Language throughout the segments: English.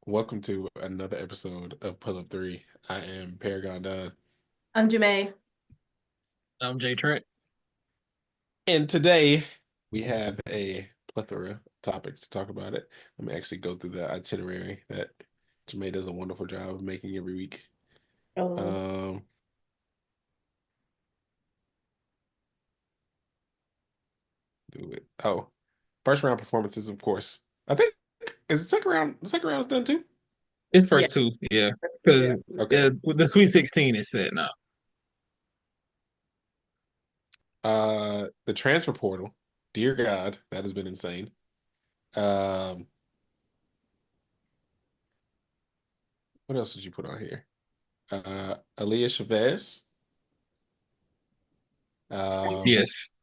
Welcome to another episode of Pull Up 3. I am Paragon Don. I'm Jamae. I'm Jay Trent. And today we have a plethora of topics to talk about it. Let me actually go through the itinerary that Jamae does a wonderful job of making every week. Oh, Um, do it. Oh, first round performances, of course. I think is the second round. The second round is done too. It's yeah. first two, yeah, because Yeah. Okay. the Sweet 16 is set now. The transfer portal. Dear God, that has been insane. Um, what else did you put on here? Aaliyah Chavez. Um, Yes,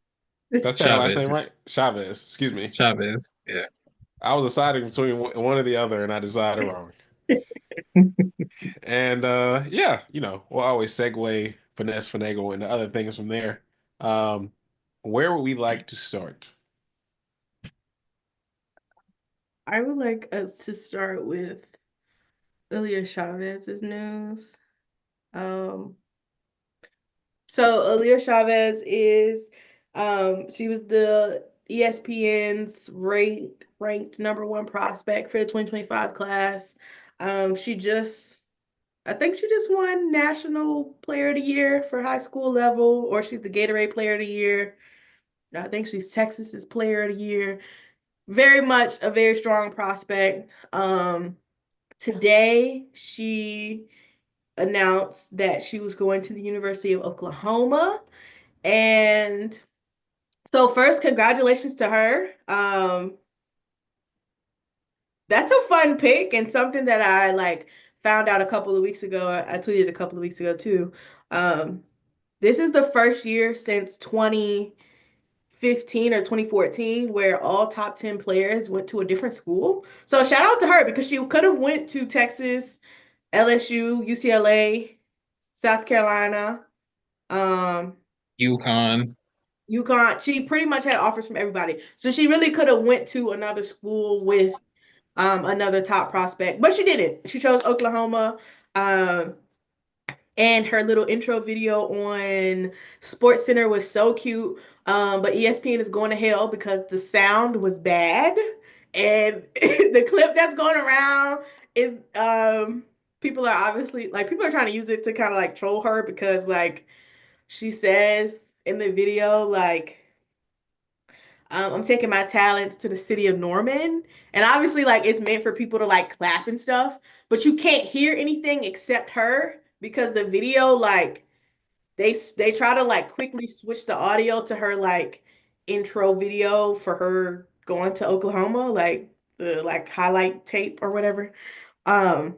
that's her last Chavez, name, right? Chavez. Excuse me. Chavez, yeah. I was deciding between one or the other, and I decided wrong. And yeah, we'll always segue, finesse, finagle, and other things from there. Um, where would we like to start? I would like us to start with Aaliyah Chavez's news. Um, so Aaliyah Chavez is she was the ESPN's ranked number one prospect for the 2025 class. She just I think she just won National Player of the Year for high school level, or she's the Gatorade Player of the Year. I think she's Texas's Player of the Year. Very much a very strong prospect. Today, she announced that she was going to the University of Oklahoma. And so, first, congratulations to her. That's a fun pick and something that I found out a couple of weeks ago. I tweeted a couple of weeks ago too. Um, this is the first year since 2015 or 2014 where all top 10 players went to a different school. So shout out to her because she could have went to Texas, LSU, UCLA, South Carolina, um, UConn. UConn. She pretty much had offers from everybody. So she really could have went to another school with another top prospect, but she didn't. She chose Oklahoma. Um, and her little intro video on Sports Center was so cute. But ESPN is going to hell because the sound was bad, and the clip that's going around is people are obviously people are trying to use it to kind of troll her because she says in the video I'm taking my talents to the city of Norman. And obviously, it's meant for people to clap and stuff, but you can't hear anything except her because the video, they try to quickly switch the audio to her intro video for her going to Oklahoma, the highlight tape or whatever. Um,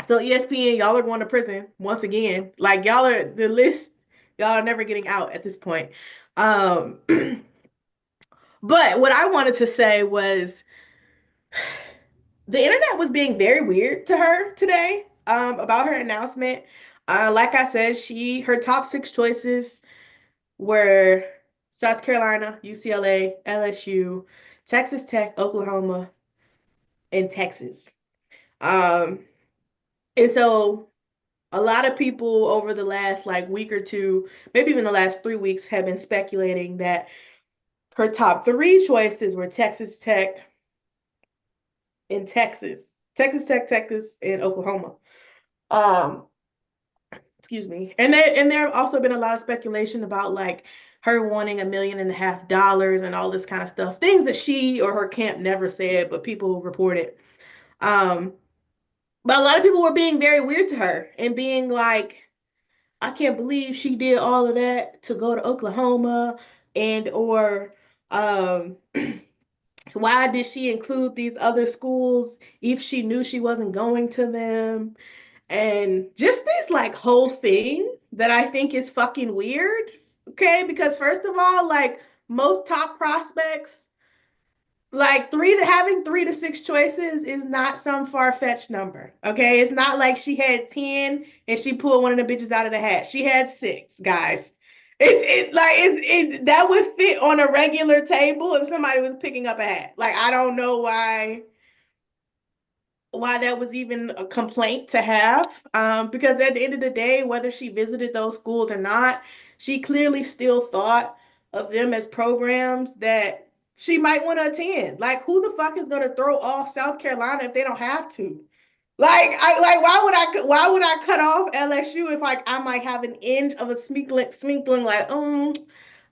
so ESPN, y'all are going to prison once again. Y'all are the list, y'all are never getting out at this point. Um, But what I wanted to say was the internet was being very weird to her today about her announcement. Like I said, her top six choices were South Carolina, UCLA, LSU, Texas Tech, Oklahoma, and Texas. Um, and so a lot of people over the last week or two, maybe even the last 3 weeks, have been speculating that her top three choices were Texas Tech, in Texas, Texas Tech, Texas, and Oklahoma. Um, excuse me. And there have also been a lot of speculation about her wanting $1.5 million and all this kind of stuff. Things that she or her camp never said, but people reported. Um, but a lot of people were being very weird to her and being like, I can't believe she did all of that to go to Oklahoma and or why did she include these other schools if she knew she wasn't going to them? And just this whole thing that I think is fucking weird. Okay, because first of all, most top prospects, having 3 to 6 choices is not some far-fetched number. Okay, it's not like she had 10 and she pulled one of the bitches out of the hat. She had six, guys. That would fit on a regular table if somebody was picking up a hat. I don't know why that was even a complaint to have. Because at the end of the day, whether she visited those schools or not, she clearly still thought of them as programs that she might want to attend. Like, who the fuck is going to throw off South Carolina if they don't have to? Why would I cut off LSU if like I might have an inch of a sminkling like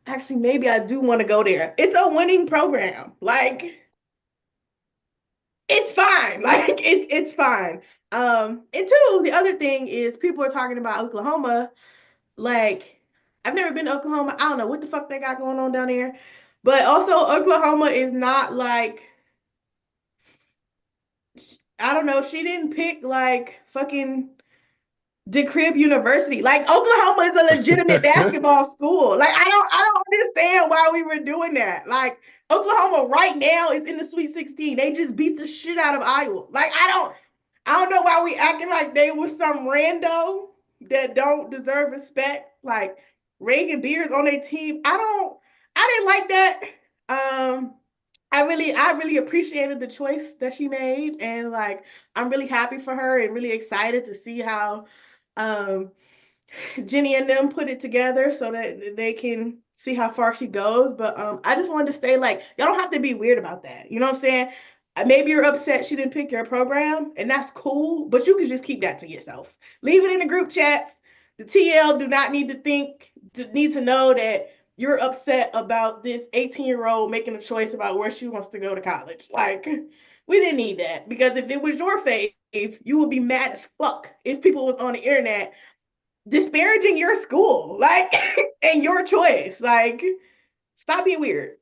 actually maybe I do want to go there. It's a winning program. Like it's fine. Like it's fine. And two, the other thing is people are talking about Oklahoma. Like, I've never been to Oklahoma. I don't know what the fuck they got going on down there. But also Oklahoma is not like I don't know, she didn't pick like fucking DeCrib University. Like Oklahoma is a legitimate basketball school. Like I don't understand why we were doing that. Like Oklahoma right now is in the Sweet 16. They just beat the shit out of Iowa. Like I don't know why we acting like they was some rando that don't deserve respect. Like Reagan Beers on their team. I didn't like that. Um I really appreciated the choice that she made, and like I'm really happy for her and really excited to see how um Jenny and them put it together so that they can see how far she goes. But I just wanted to say, like, y'all don't have to be weird about that. You know what I'm saying? Maybe you're upset she didn't pick your program, and that's cool, but you can just keep that to yourself. Leave it in the group chats. The TL do not need to know that you're upset about this 18-year-old making a choice about where she wants to go to college. Like, we didn't need that, because if it was your fave, you would be mad as fuck if people was on the internet disparaging your school, like, and your choice. Like, stop being weird.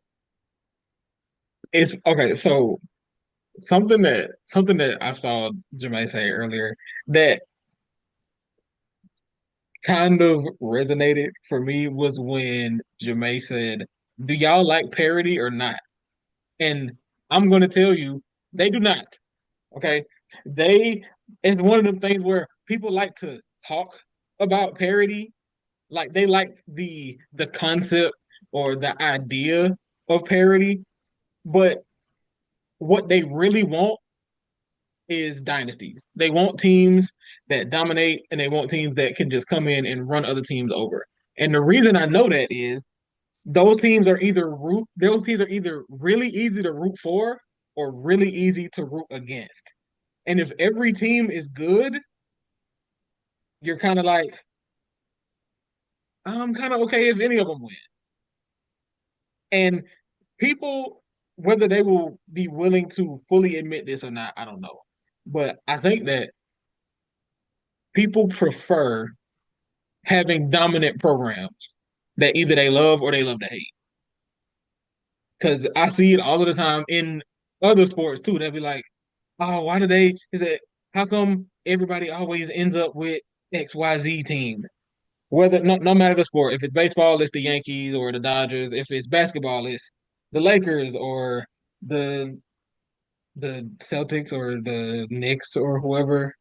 It's okay. So something that I saw Jemay say earlier that kind of resonated for me was when Jemay said, "Do y'all like parody or not?" And I'm going to tell you, they do not. Okay, they it's one of them things where people like to talk about parody, like they like the concept or the idea of parody, but what they really want is dynasties. They want teams that dominate and they want teams that can just come in and run other teams over. And the reason I know that is those teams are either really easy to root for or really easy to root against. And if every team is good, you're kind of like, I'm kind of okay if any of them win. And people, whether they will be willing to fully admit this or not, I don't know. But I think that people prefer having dominant programs that either they love or they love to hate. Because I see it all of the time in other sports too. They'll be like, "Oh, why do they? Is it how come everybody always ends up with XYZ team?" Whether no matter the sport, if it's baseball, it's the Yankees or the Dodgers. If it's basketball, it's the Lakers or the the Celtics or the Knicks or whoever.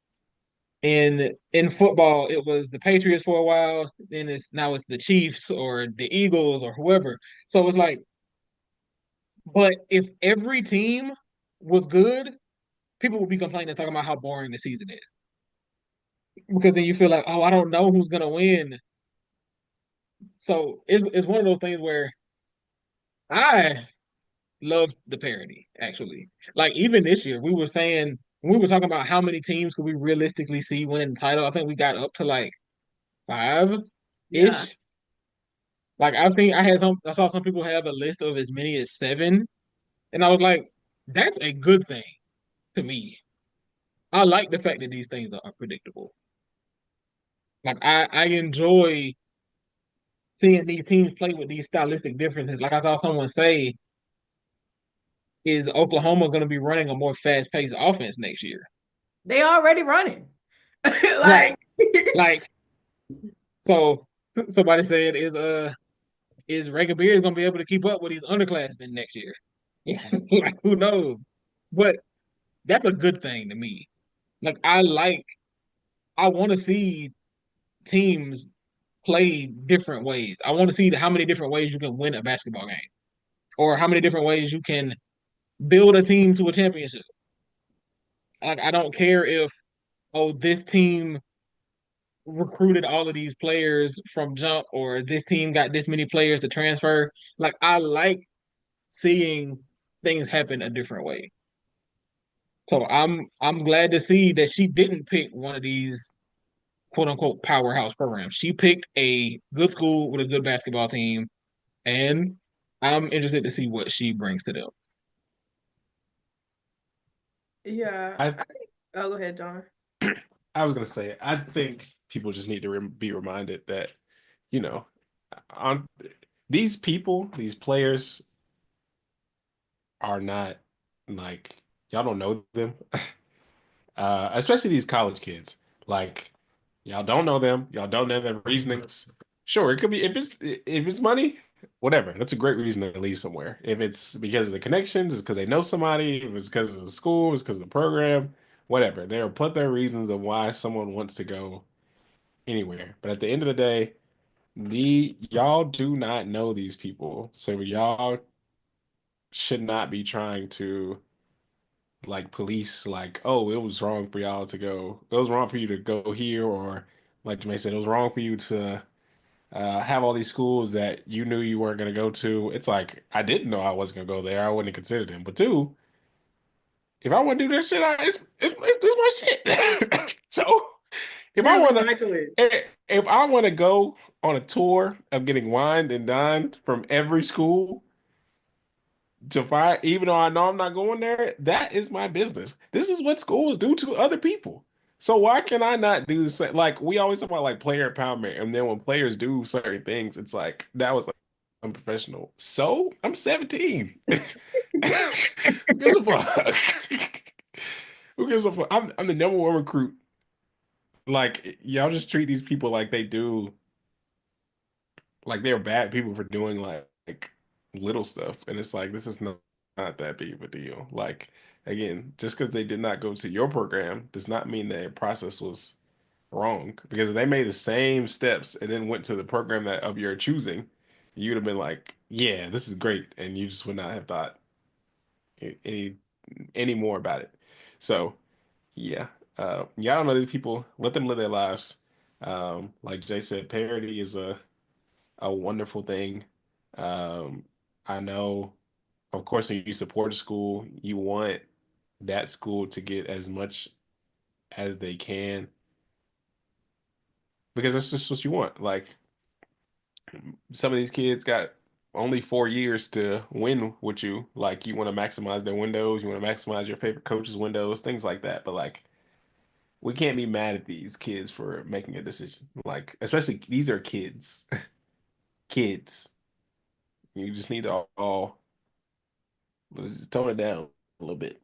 In football, it was the Patriots for a while. Then it's the Chiefs or the Eagles or whoever. So it's like, but if every team was good, people would be complaining, talking about how boring the season is. Because then you feel like, oh, I don't know who's gonna win. So it's one of those things where I love the parody, actually. Like even this year, we were talking about how many teams could we realistically see winning the title. I think we got up to like five Yeah. ish. Like I saw some people have a list of as many as seven, and I was like, that's a good thing to me. I like the fact that these things are unpredictable. Like I enjoy seeing these teams play with these stylistic differences. Like I saw someone say, is Oklahoma going to be running a more fast-paced offense next year? They already running. Right. Like, Like so somebody said is Reagan Beard going to be able to keep up with these underclassmen next year? Like who knows? But that's a good thing to me. Like I want to see teams play different ways. I want to see how many different ways you can win a basketball game, or how many different ways you can build a team to a championship. Like I don't care if this team recruited all of these players from jump or this team got this many players to transfer. Like I like seeing things happen a different way. So I'm glad to see that she didn't pick one of these quote unquote powerhouse programs. She picked a good school with a good basketball team, and I'm interested to see what she brings to them. Yeah, I I think. Oh, go ahead, John. I was gonna say I think people just need to be reminded that you know on these people, these players are not like y'all don't know them. Especially these college kids. Like, y'all don't know them. Y'all don't know their reasonings. Sure, it could be if it's money, whatever. That's a great reason to leave somewhere. If it's because of the connections, it's because they know somebody. If it's because of the school, it's because of the program, whatever. There are plenty of reasons of why someone wants to go anywhere. But at the end of the day, the y'all do not know these people, so y'all should not be trying to like police like, oh, it was wrong for y'all to go. It was wrong for you to go here, or like Jermaine said, it was wrong for you to have all these schools that you knew you weren't going to go to. It's like I didn't know I wasn't going to go there. I wouldn't have considered them. But two, if I want to do that shit, it's my shit. So if I Truly, want Michael is. to, if I want to go on a tour of getting wined and dined from every school to find, even though I know I'm not going there, that is my business. This is what schools do to other people. So why can I not do the same? Like we always talk about like player empowerment, and then when players do certain things, it's like that was like unprofessional. So I'm 17. Who gives a fuck? Who gives a fuck? I'm the number one recruit. Like y'all just treat these people like they do, like they're bad people for doing like little stuff, and it's like this is not that big of a deal. Like again, just because they did not go to your program does not mean their process was wrong. Because if they made the same steps and then went to the program that of your choosing, you'd have been like, yeah, this is great, and you just would not have thought any any more about it. So yeah, y'all don't know these people. Let them live their lives. Like Jay said, parity is a wonderful thing. Um, I know, of course, when you support a school, you want that school to get as much as they can because that's just what you want. Like some of these kids got only 4 years to win with you. Like you want to maximize their windows, you want to maximize your favorite coach's windows, things like that. But like we can't be mad at these kids for making a decision. Like especially these are kids, kids. You just need to all let's tone it down a little bit.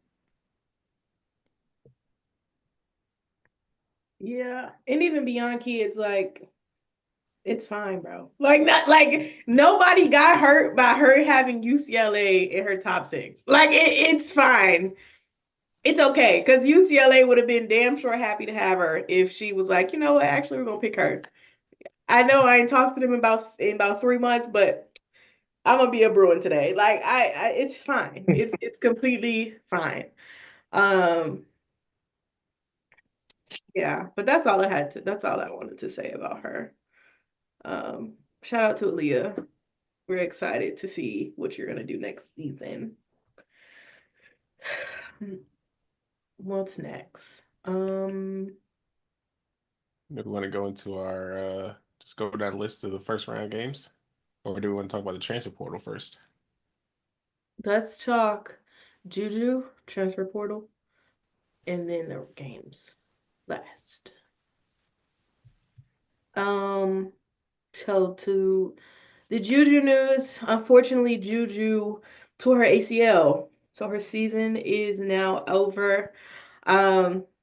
Yeah, and even beyond kids, like it's fine, bro. Like not like nobody got hurt by her having UCLA in her top six. Like it's fine. It's okay because UCLA would have been damn sure happy to have her if she was like, you know what, actually we're gonna pick her. I know I ain't talked to them in about 3 months, but I'm gonna be a Bruin today. Like it's fine. It's completely fine. Um, yeah, but that's all I wanted to say about her. Shout out to Aaliyah. We're excited to see what you're gonna do next season. What's next? If we want to go into our just go down the list of the first round games, or do we want to talk about the transfer portal first? Let's talk Juju transfer portal and then the games last. Um, so to the Juju news, unfortunately, Juju tore her ACL, so her season is now over.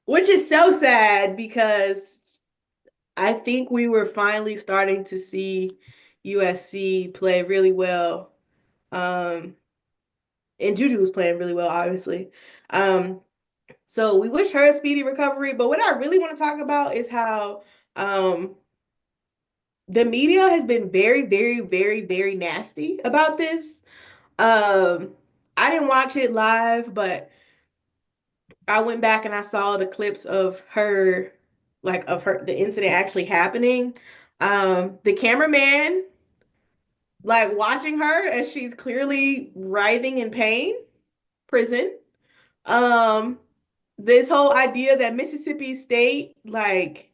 Which is so sad because I think we were finally starting to see USC play really well. Um, and Juju was playing really well, obviously. Um, so we wish her a speedy recovery. But what I really want to talk about is how the media has been very, very, very, very nasty about this. Um, I didn't watch it live, but I went back and I saw the clips of her, like of her, the incident actually happening. The cameraman, like watching her as she's clearly writhing in pain, prison. Um, this whole idea that Mississippi State, like,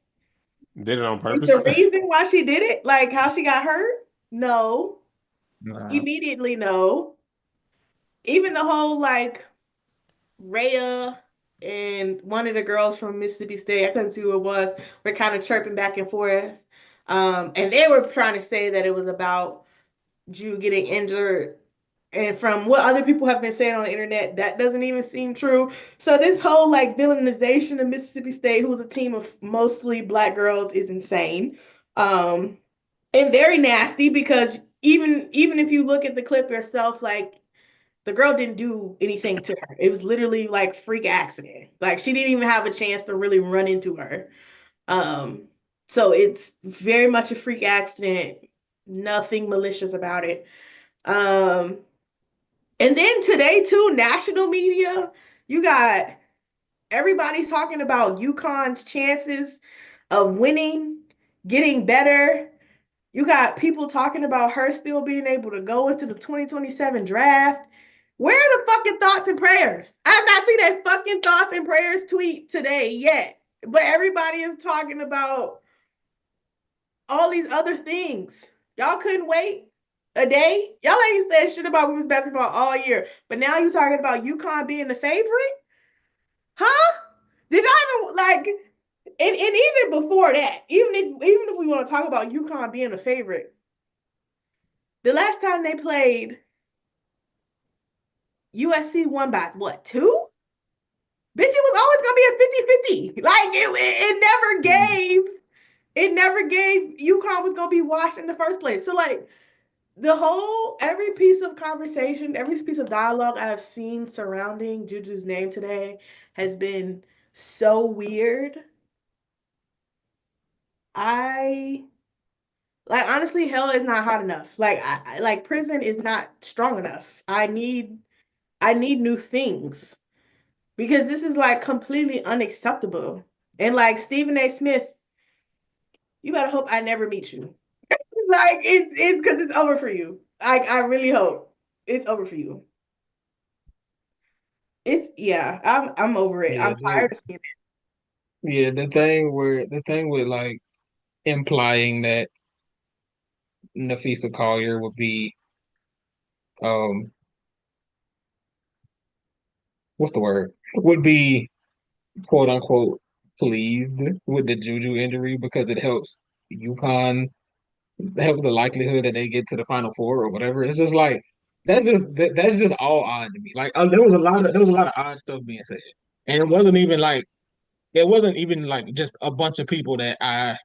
Did it on is purpose. the reason why she did it, like how she got hurt? No, Nah. immediately no. Even the whole like Rhea and one of the girls from Mississippi State, I couldn't see who it was, were kind of chirping back and forth. And they were trying to say that it was about Jew getting injured. And from what other people have been saying on the internet, that doesn't even seem true. So this whole like villainization of Mississippi State, who's a team of mostly black girls, is insane. Um, and very nasty because even if you look at the clip yourself, like the girl didn't do anything to her. It was literally like freak accident. Like she didn't even have a chance to really run into her. Um, so it's very much a freak accident. Nothing malicious about it. Um, and then today too, national media, you got everybody talking about UConn's chances of winning, getting better. You got people talking about her still being able to go into the 2027 draft. Where are the fucking thoughts and prayers? I have not seen that fucking thoughts and prayers tweet today yet. But everybody is talking about all these other things. Y'all couldn't wait a day. Y'all ain't said shit about women's basketball all year. But now you talking about UConn being the favorite? Huh? Did y'all even like and even before that, even if we want to talk about UConn being a favorite, the last time they played, USC won by what, two? Bitch, it was always gonna be a 50-50. Like it never gave UConn was gonna be washed in the first place. So like the whole every piece of conversation, every piece of dialogue I have seen surrounding Juju's name today has been so weird. I like honestly, hell is not hot enough. Like I like prison is not strong enough. I need new things because this is like completely unacceptable. And like Stephen A. Smith, you better hope I never meet you. Like it's because it's over for you. I really hope it's over for you. It's yeah, I'm over it. Yeah, I'm tired of seeing it. yeah, the thing with like implying that Nafisa Collier would be um what's the word? Would be quote unquote pleased with the Juju injury because it helps UConn help the likelihood that they get to the Final Four or whatever. It's just like that's just all odd to me. Like there was a lot of odd stuff being said, and it wasn't even like just a bunch of people that I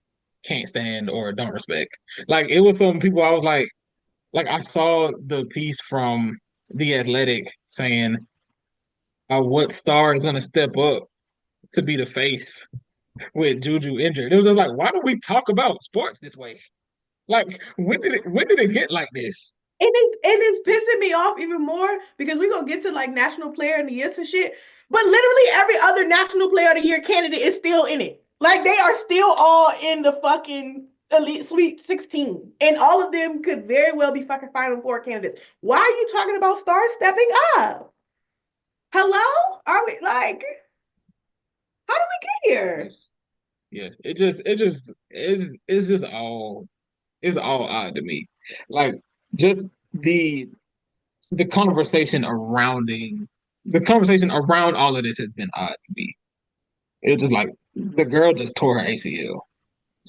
can't stand or don't respect. Like it was some people I was like I saw the piece from The Athletic saying what star is gonna step up to be the face with Juju injured. It was just like, why do we talk about sports this way? Like, when did it get like this? And it's pissing me off even more because we're gonna get to like national player of the year and shit. But literally every other national player of the year candidate is still in it. Like they are still all in the fucking elite sweet 16. And all of them could very well be fucking final four candidates. Why are you talking about stars stepping up? Hello? Are we like how do we get here? Yes. Yeah, it's just all it's all odd to me. Like just the the conversation the conversation around all of this has been odd to me. It was just like the girl just tore her ACL.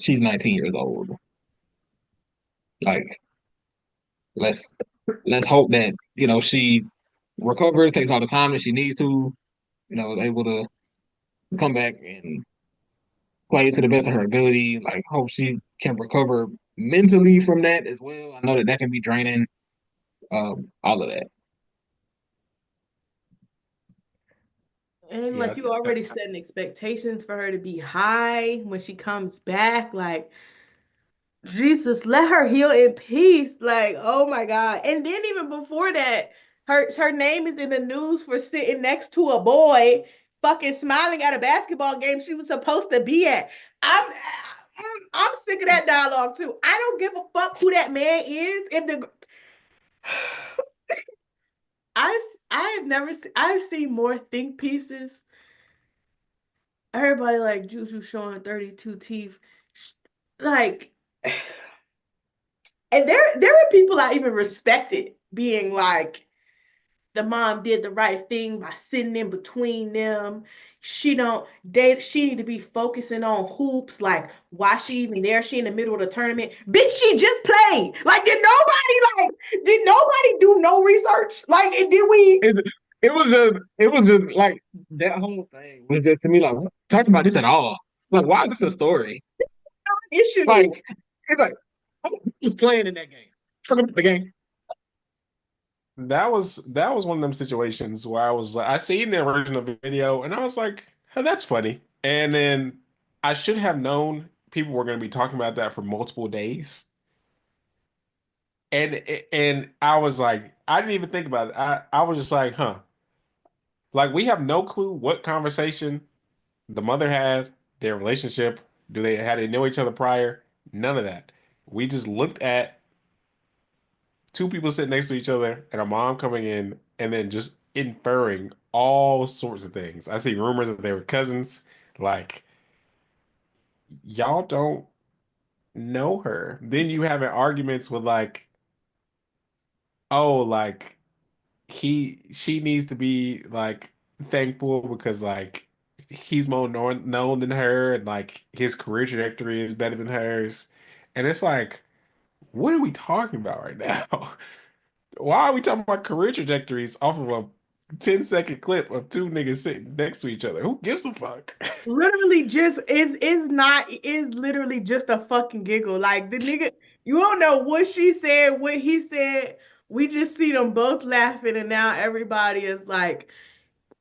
She's 19 years old. Like let's let's hope that, she recovers, takes all the time that she needs to, is able to come back and play to the best of her ability. Like, hope she can recover mentally from that as well. I know that that can be draining. All of that. And Yeah, like you already setting expectations for her to be high when she comes back. Like Jesus, let her heal in peace. Like, oh my God. And then even before that, her name is in the news for sitting next to a boy fucking smiling at a basketball game she was supposed to be at. I'm I'm sick of that dialogue too. I don't give a fuck who that man is. If the I have never I've seen more think pieces. Everybody like Juju showing 32 teeth. Like and there were people I even respected being like the mom did the right thing by sitting in between them. She need to be focusing on hoops. Like, why she even there? She in the middle of the tournament. Bitch, she just played. Like, did nobody do no research? Like, did we It was just like that whole thing was just to me like talk about this at all. Like, why is this a story? Like, issue? it's like who's playing in that game? Talk about the game. That was one of them situations where I was like, I seen the original video and I was like, "Hey, that's funny." And then I should have known people were going to be talking about that for multiple days. And I was like, I didn't even think about it. I was just like, huh. Like we have no clue what conversation the mother had, their relationship, had they know each other prior? None of that. We just looked at two people sitting next to each other and a mom coming in and then just inferring all sorts of things. I see rumors that they were cousins. Like, y'all don't know her. Then you having arguments with like, oh, like she needs to be like thankful because like he's more known than her and like his career trajectory is better than hers. And it's like, what are we talking about right now? Why are we talking about career trajectories off of a 10-second clip of two niggas sitting next to each other? Who gives a fuck? Literally just is not is literally just a fucking giggle. Like the nigga, you don't know what she said, what he said. We just see them both laughing, and now everybody is like,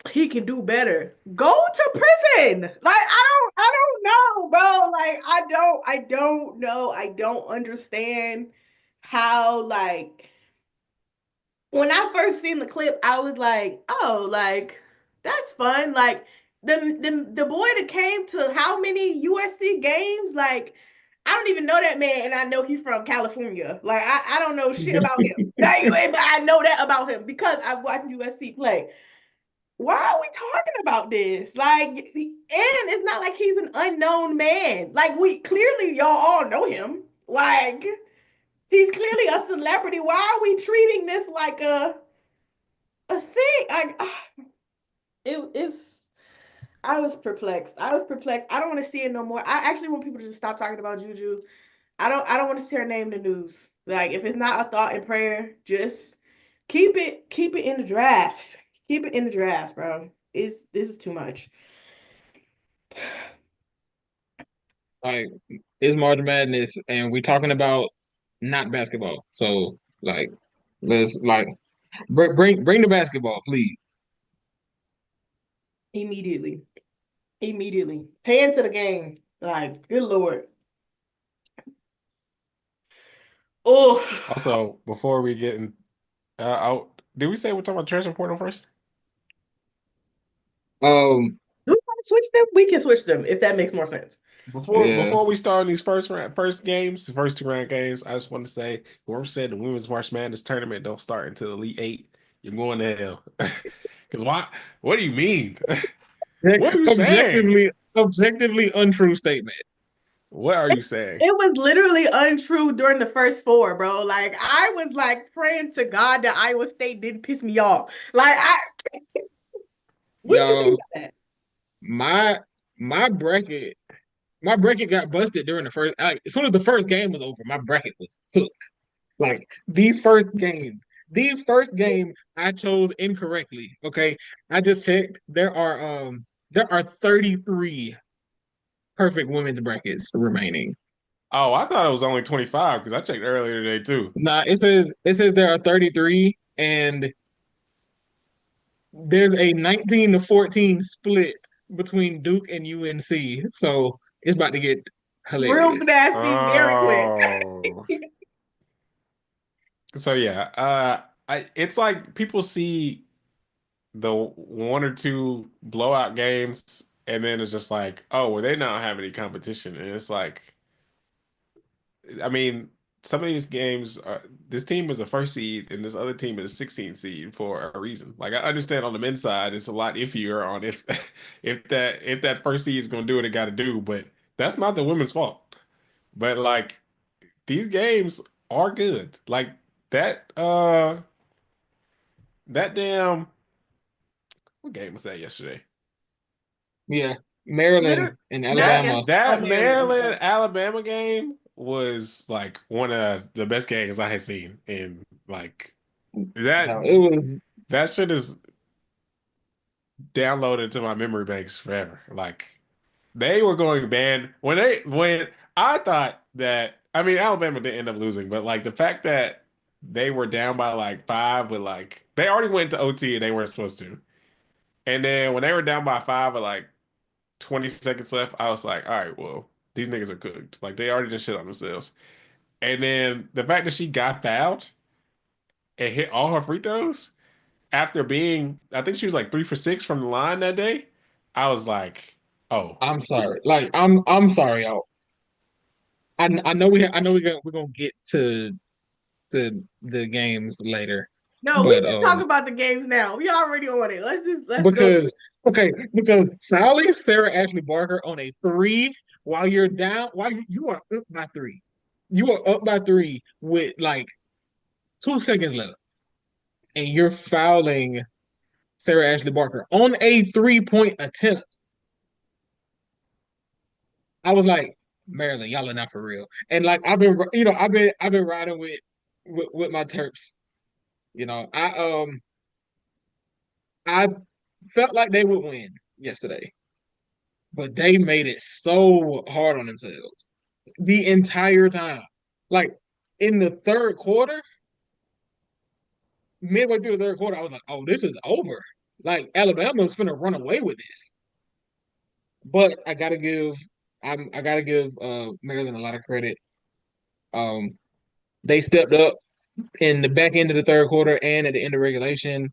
he can do better. Go to prison. Like I don't know, bro. Like I don't know. I don't understand how like when I first seen the clip, I was like, oh, like that's fun. Like the boy that came to how many USC games? Like I don't even know that man, and I know he's from California. Like I don't know shit about him. Like, but I know that about him because I've watched USC play. Why are we talking about this? Like, and it's not like he's an unknown man. Like we clearly y'all all know him. Like he's clearly a celebrity. Why are we treating this like a thing? It's. I was perplexed. I was perplexed. I don't want to see it no more. I actually want people to just stop talking about Juju. I don't want to see her name in the news. Like if it's not a thought and prayer, just keep it in the drafts. Keep it in the drafts, bro. This is too much. Like, it's March Madness, and we're talking about not basketball. So, like, let's like bring the basketball, please. Immediately. Immediately. Pay into the game. Like, good lord. Oh, Also, before we get in, out, did we say we're talking about transfer portal first? do we want to switch them? We can switch them if that makes more sense. Before Yeah, before we start on these first games, the first two round games, I just want to say, whoever said the Women's March Madness tournament don't start until the Elite Eight, you're going to hell. Because why? What do you mean? What are you saying? objectively untrue statement. What are you saying? It was literally untrue during the first four, bro. Like I was like praying to God that Iowa State didn't piss me off. Like what you mean Yo, by that? my my bracket my bracket got busted during the first. As soon as the first game was over, my bracket was cooked. Like the first game I chose incorrectly. Okay, I just checked. There are 33 perfect women's brackets remaining. Oh, I thought it was only 25 because I checked earlier today too. Nah, it says there are 33, and there's a 19-14 split between Duke and UNC. So it's about to get Real hilarious. nasty, very quick. Oh, so yeah, it's like people see. the one or two blowout games, and then it's just like, oh, well, they don't have any competition, and it's like, I mean, some of these games are, this team is a first seed, and this other team is a 16 seed for a reason. Like I understand on the men's side, it's a lot iffier on if if that first seed is going to do what it got to do, but that's not the women's fault. But like these games are good. Like that that damn what game was that yesterday? Yeah, Literally, Maryland and not That yes. Alabama. Oh, that Maryland. I'm Maryland sorry. Alabama game was like one of the best games I had seen in like that No, it was. that shit is downloaded to my memory banks forever. Like they were going banned when I thought that I mean Alabama didn't end up losing, but like the fact that they were down by like five with like they already went to OT and they weren't supposed to. And then when they were down by five with like 20 seconds left, I was like, all right, well, these niggas are cooked. Like they already just shit on themselves. And then the fact that she got fouled and hit all her free throws after being, I think she was like 3 for 6 from the line that day. I was like, oh, I'm sorry. Like I'm sorry, y'all. I know we're gonna get to the games later, No, we but can talk about the games now. We already on it. Let's go to because okay, because fouling Sarah Ashley Barker on a three while you're down, while you are up by three, you are up by three with like 2 seconds left, and you're fouling Sarah Ashley Barker on a 3-point attempt. I was like, Maryland, y'all are not for real. And like I've been riding with my Terps. I felt like they would win yesterday, but they made it so hard on themselves the entire time. Like in the third quarter, midway through the third quarter, I was like, "Oh, this is over." Like Alabama's gonna run away with this. But I gotta give Maryland a lot of credit. Um, they stepped up in the back end of the third quarter and at the end of regulation.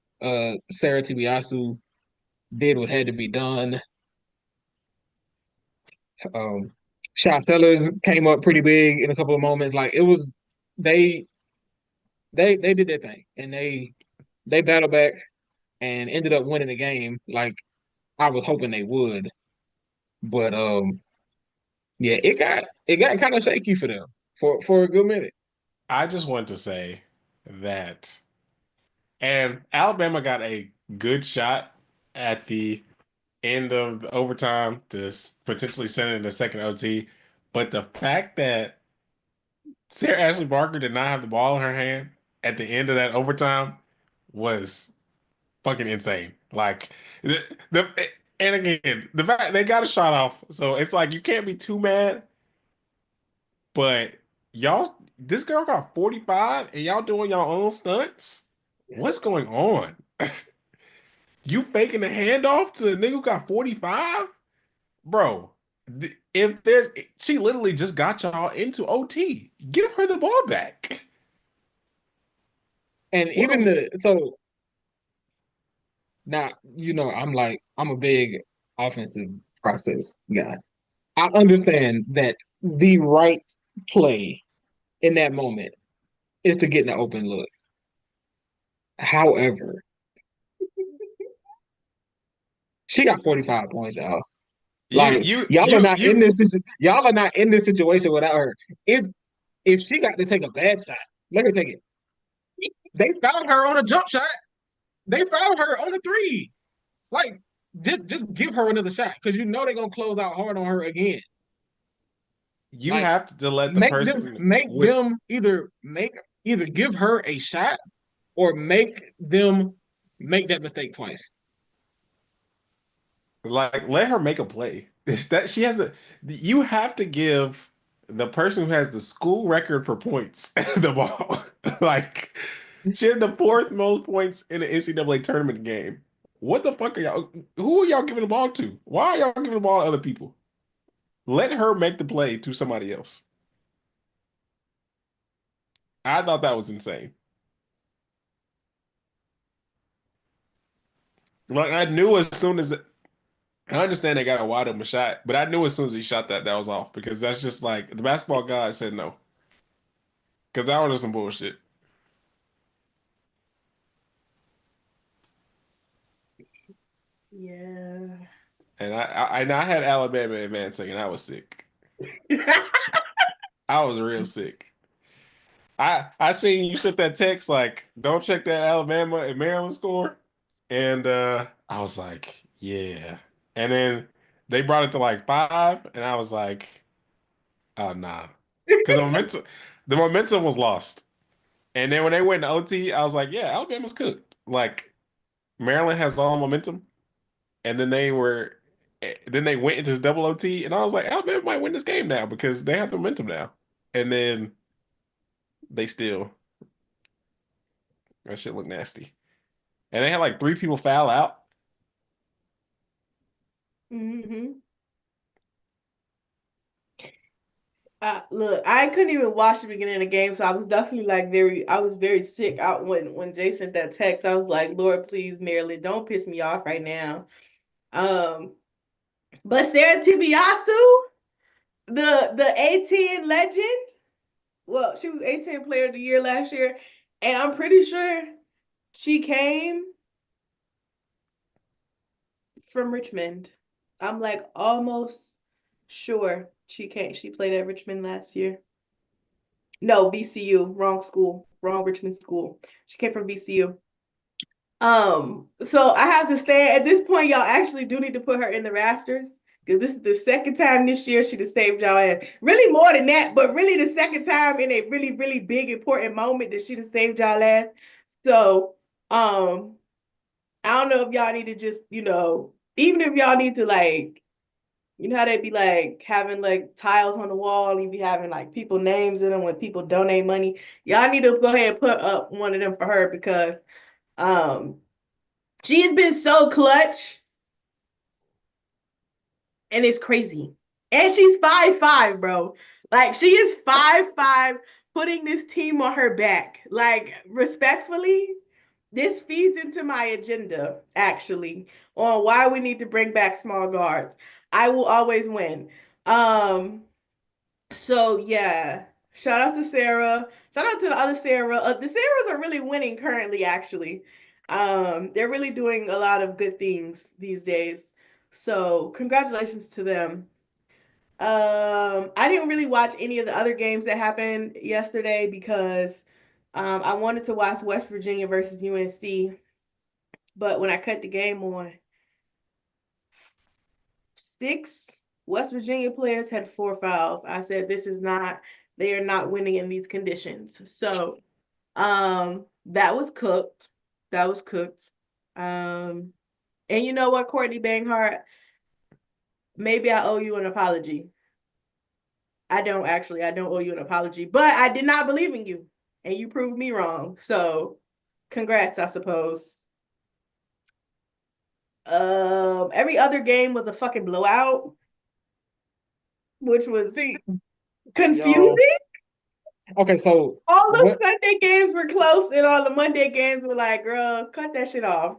Sarah Tibiasu did what had to be done. Um, Shot sellers came up pretty big in a couple of moments. Like it was, they they did their thing and they battled back and ended up winning the game. Like I was hoping they would, but yeah, it got kind of shaky for them for a good minute. I just want to say that, and Alabama got a good shot at the end of the overtime to potentially send it in the second OT. But the fact that Sarah Ashley Barker did not have the ball in her hand at the end of that overtime was fucking insane. Like the and again, the fact they got a shot off, so it's like you can't be too mad. But y'all, this girl got 45, and y'all doing y'all own stunts. What's going on? You faking the handoff to a nigga who got 45, bro. If there's, she literally just got y'all into OT. Give her the ball back. And What are even the so now I'm a big offensive process guy. I understand that the right play in that moment is to get an open look. However, she got 45 points, y'all. you Like you you you y'all are not in this situation without her. If she got to take a bad shot, let her take it. They fouled her on a jump shot. They fouled her on a three. Like just give her another shot because you know they're gonna close out hard on her again. you Like have to let the make them person make with them either give her a shot or make them make that mistake twice. like let her make a play. That she has a you have to give the person who has the school record for points the ball. Like she had the fourth most points in an NCAA tournament game. What the fuck are y'all? Who are y'all giving the ball to? Why are y'all giving the ball to other people? Let her make the play to somebody else. I thought that was insane. Like I knew as soon as I understand they got a wide open shot, but I knew as soon as he shot that was off because that's just like the basketball guy said no because that was just some bullshit. Yeah. And I had Alabama advancing, and I was sick. I was real sick. I seen you sent that text like, don't check that Alabama and Maryland score, and I was like, yeah. And then they brought it to like 5, and I was like, oh nah, because the momentum was lost. And then when they went to OT, I was like, yeah, Alabama's cooked. Like Maryland has all momentum, and then they went into double OT, and I was like, Alabama might win this game now because they have the momentum now. And then they still that shit looked nasty. And they had like 3 people foul out. hmm Look, I couldn't even watch the beginning of the game, so I was definitely like I was very sick out when Jay sent that text. I was like, Lord, please, Maryland, don't piss me off right now. Um, but Sarah Tibiasu, the A10 legend, well, she was A10 Player of the Year last year, and I'm pretty sure she came from Richmond. I'm like almost sure she came. She played at Richmond last year. No, VCU, wrong school, wrong Richmond school. She came from VCU. So I have to stay at this point. Y'all actually do need to put her in the rafters because this is the second time this year she'd have saved y'all ass. Really more than that, but really the second time in a really, really big important moment that she'd have saved y'all ass. So, I don't know if y'all need to just, even if y'all need to like, how they be like having like tiles on the wall, you be having like people names in them when people donate money. Y'all need to go ahead and put up one of them for her because um she has been so clutch and it's crazy. And she's 5'5", bro. Like she is 5'5", putting this team on her back. Like respectfully, this feeds into my agenda, actually, on why we need to bring back small guards. I will always win. Um, so yeah, shout out to Sarah. Shout out to the other Sarah. The Sarahs are really winning currently, actually. They're really doing a lot of good things these days. So congratulations to them. I didn't really watch any of the other games that happened yesterday because I wanted to watch West Virginia versus UNC, but when I cut the game on, 6 West Virginia players had 4 fouls. I said, this is not, they are not winning in these conditions. So that was cooked. That was cooked. And you know what, Courtney Banghart? Maybe I owe you an apology. I don't actually, I don't owe you an apology, but I did not believe in you and you proved me wrong. So congrats, I suppose. Every other game was a fucking blowout, which was See, yo, confusing. okay, so All the what Sunday games were close, and all the Monday games were like, girl, cut that shit off.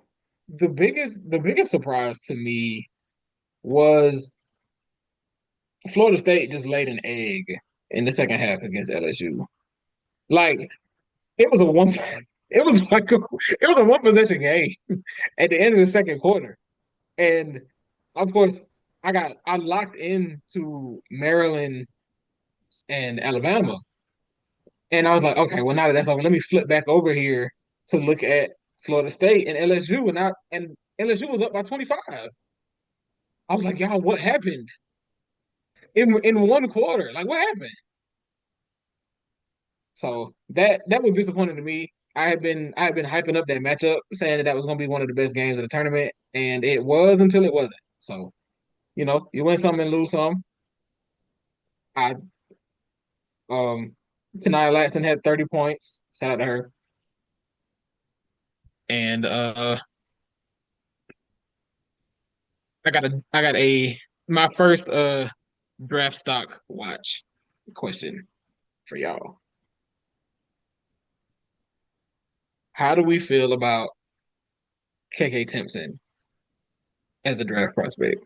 the biggest surprise to me was Florida State just laid an egg in the second half against LSU. Like it was a one it was like it was a one possession game at the end of the second quarter. And of course I locked into Maryland and Alabama. And I was like, okay, well now that that's over, let me flip back over here to look at Florida State and LSU, and LSU was up by 25. I was like, y'all, what happened in one quarter? Like, what happened? So that was disappointing to me. I had been hyping up that matchup, saying that was going to be one of the best games of the tournament, and it was until it wasn't. So you win some and lose some. I Tania Latson had 30 points. Shout out to her. And I got my first draft stock watch question for y'all. How do we feel about KK Timpson as a draft prospect.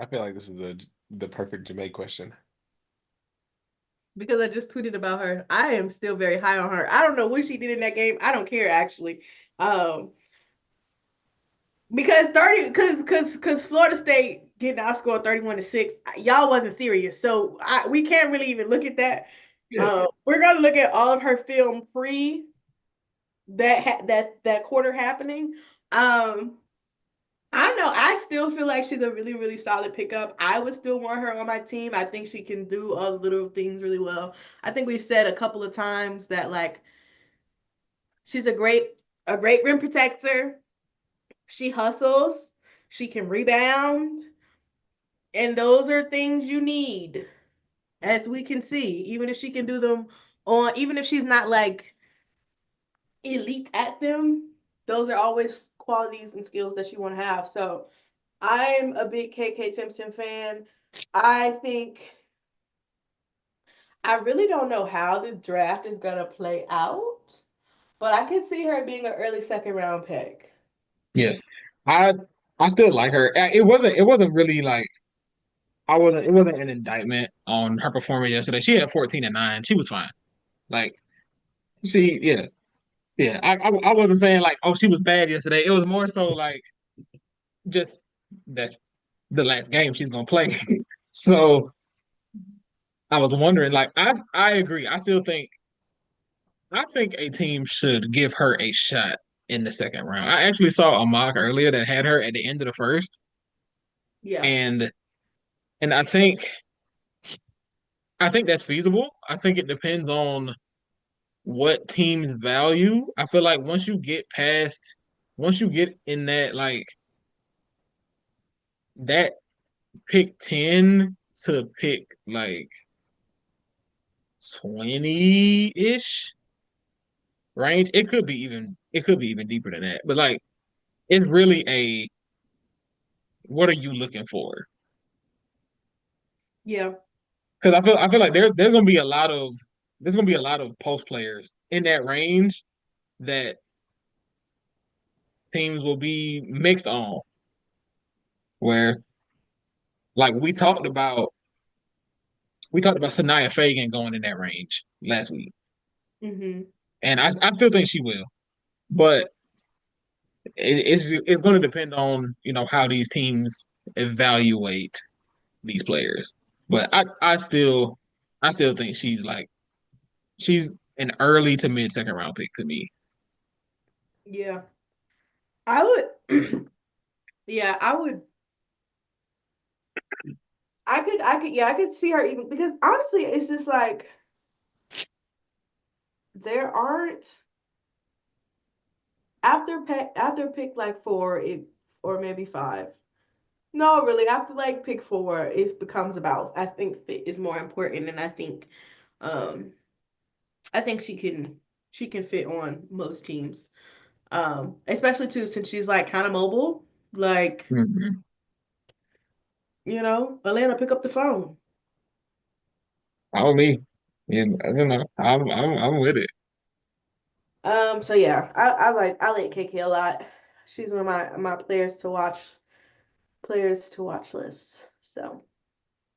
I feel like this is the perfect Jamae question. Because I just tweeted about her. I am still very high on her. I don't know what she did in that game. I don't care actually. Um, because 30 because Florida State getting outscored 31-6, y'all wasn't serious. So we can't really even look at that. Yeah, We're gonna look at all of her film pre that quarter happening. Um, I don't know. I still feel like she's a really, really solid pickup. I would still want her on my team. I think she can do all the little things really well. I think we've said a couple of times that like she's a great rim protector. She hustles. She can rebound. And those are things you need, as we can see. Even if she can do them even if she's not like elite at them, those are always qualities and skills that you want to have. So I'm a big KK Timpson fan. I think I really don't know how the draft is gonna play out, but I can see her being an early second round pick. yeah. I I still like her. It wasn't really like I wasn't it wasn't an indictment on her performance yesterday. She had 14 and 9. She was fine. Like yeah. Yeah. I wasn't saying like, oh, she was bad yesterday. It was more so like just that's the last game she's gonna play. So I was wondering, like, I agree. I think a team should give her a shot in the second round. I actually saw a mock earlier that had her at the end of the first, Yeah, and and I think that's feasible. I think it depends on what teams value. I feel like once you get in that like that pick 10 to pick like 20-ish range, it could be even deeper than that. But like it's really a what are you looking for? yeah, Because I feel like there's gonna be a lot of post players in that range that teams will be mixed on. Where like we talked about Sanaya Fagan going in that range last week, hmm and I still think she will, but it's going to depend on how these teams evaluate these players. But I still think she's an early to mid second round pick to me. yeah. I would, yeah, I would. Yeah, I could see her even because honestly, it's just like there aren't after pick like four, or maybe five. No, really, after like pick four, it becomes about I think fit is more important, and um I think she can fit on most teams. Especially too since she's like kind of mobile. Like, Mhm. Atlanta, pick up the phone. Follow me. Yeah, I don't know. I'm with it. So yeah, I like KK a lot. She's one of my players to watch lists. So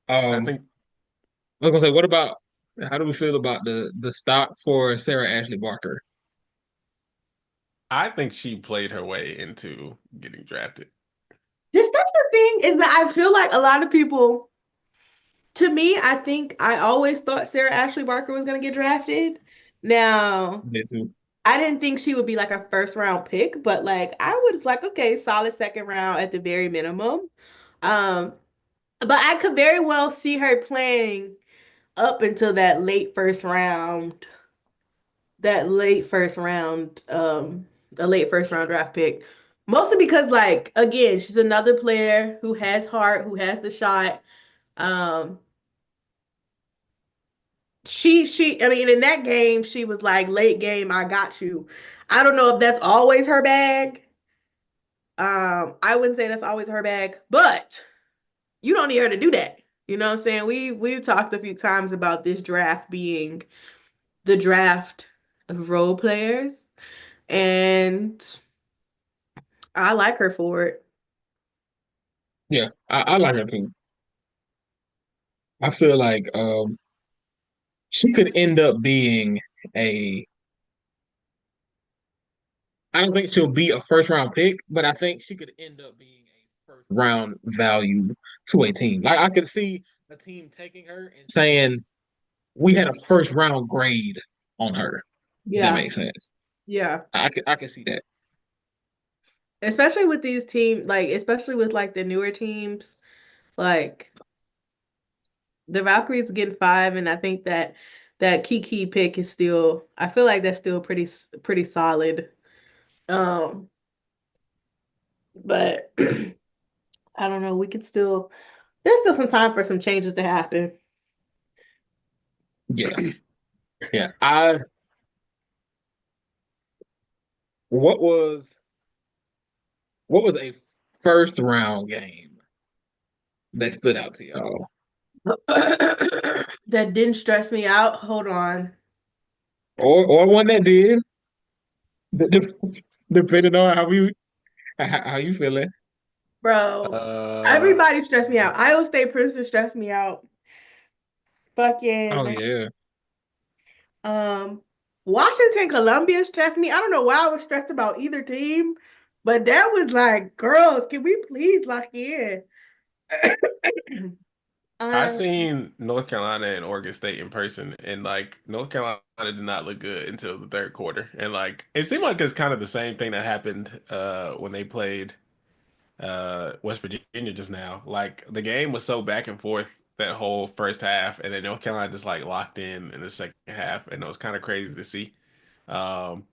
I Um, think I was gonna say, how do we feel about the stock for Sarah Ashley Barker? I think she played her way into getting drafted. that's the thing is that I feel like a lot of people, to me, I think I always thought Sarah Ashley Barker was gonna get drafted. Now, Me too. I didn't think she would be like a first round pick, but like I was like, okay, solid second round at the very minimum. Um, but I could very well see her playing up until that late first round, a late first round draft pick. Mostly because, like, again, she's another player who has heart, who has the shot. Um, I mean, in that game, she was like, late game, I got you. I don't know if that's always her bag. I wouldn't say that's always her bag, but you don't need her to do that. You know what I'm saying? We've talked a few times about this draft being the draft of role players. and I like her for it. Yeah, I like her too. I feel like she could end up being a I don't think she'll be a first round pick, but I think she could end up being a first round value to a team. Like I could see a team taking her and saying we had a first round grade on her. If that Yeah, makes sense. yeah. I could see that. Especially with these teams, like especially with like the newer teams, like the Valkyries getting five, and I think that that Kiki pick is still. I feel like that's still pretty solid. Um, but I don't know. We could still. There's still some time for some changes to happen. Yeah. Yeah. I what was what was a first round game that stood out to y'all? That didn't stress me out. Hold on, Or one that did, depending on how you feeling. bro. Uh, Everybody stressed me out. Iowa State person stressed me out. Oh Fucking yeah. um, Washington Columbia stressed me. I don't know why I was stressed about either team, but that was like, girls, can we please lock in? I um, seen North Carolina and Oregon State in person, and like North Carolina did not look good until the third quarter, and like it seemed like it's kind of the same thing that happened when they played West Virginia just now. Like the game was so back and forth that whole first half, and then North Carolina just like locked in the second half, and it was kind of crazy to see. Um,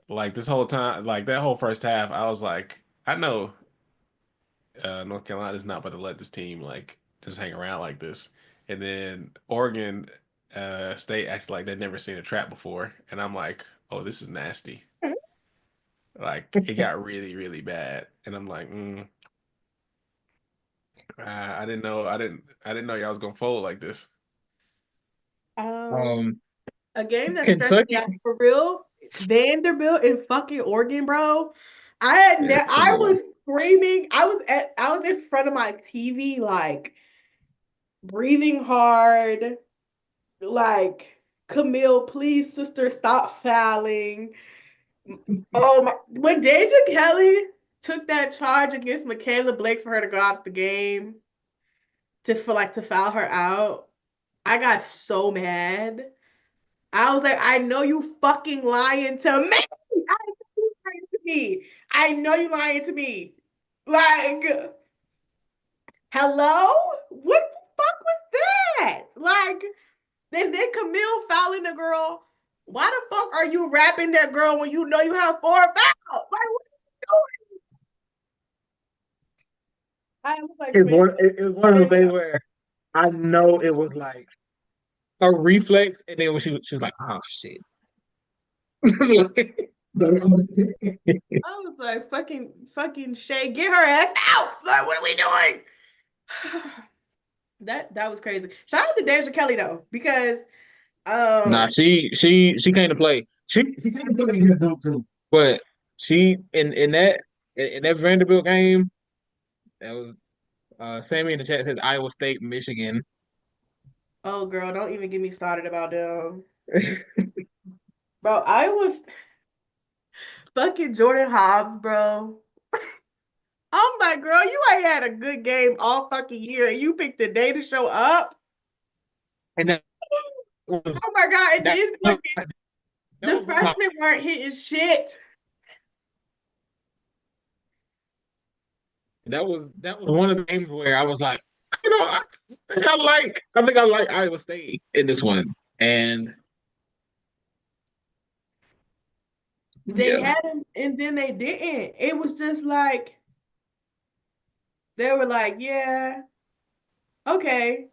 like this whole time, like that whole first half, I was like, I know North Carolina's not about to let this team like just hang around like this. And then Oregon State acted like they'd never seen a trap before, and I'm like, oh, this is nasty. Like it got really, really bad, and I'm like, I didn't know, I didn't know y'all was gonna fold like this. um, Um, a game that stressed me Kentucky. out for real. Vanderbilt and fucking Oregon, bro. I had Yeah, that's a I good one. was screaming. I was in front of my TV, like breathing hard, like Camille, please, sister, stop fouling. Oh my! When Deja Kelly took that charge against Makayla Blakes for her to go out the game to for like to foul her out, I got so mad. I was like, I know you fucking lying to me. I know you lying to me. I know you lying to me. Like, hello? What the fuck was that? Like, then Camille fouling the girl. Why the fuck are you rapping that girl when you know you have four fouls? Like, what are you doing? I was like, man, It was one of those days where I know it was like a reflex, and then when she was like, "Oh shit," I was like, fucking Shay, get her ass out. Like, what are we doing? That was crazy. Shout out to Deja Kelly though, because nah, um she came to play. She came to play against Duke too, but she in that Vanderbilt game that was Sammy in the chat says Iowa State, Michigan. oh girl, don't even get me started about them. Bro, I was fucking Jordan Hobbs, bro. I'm like, girl, you ain't had a good game all fucking year. And you picked the day to show up. And that was Oh my god, and that, then that fucking the was one of freshmen weren't hitting shit. that was one of the games where I was like, you know, I think I like Iowa State in this one. And They yeah. had him and then they didn't. It was just like they were like, yeah, okay.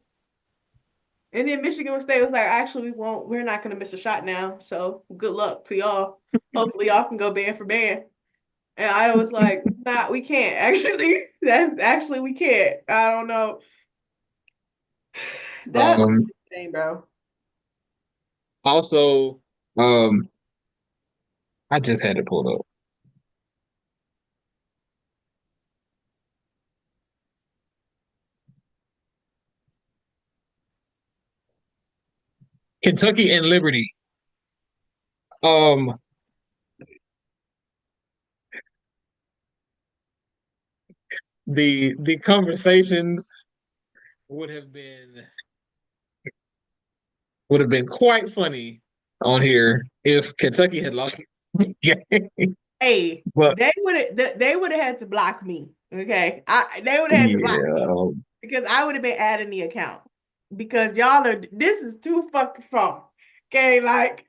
And then Michigan State was like, actually, we're not gonna miss a shot now. So good luck to y'all. Hopefully y'all can go band for band. And I was like, nah, we can't actually. That's actually we can't. I don't know. That was Um insane, bro. also um I just had to pull up. Kentucky and Liberty. Um, the conversations would have been would have been quite funny on here if Kentucky had lost the game. Hey, But they would have had to block me. Okay, they would have had to block me yeah, because I would have been adding the account because y'all are this is too fucking far. Okay, like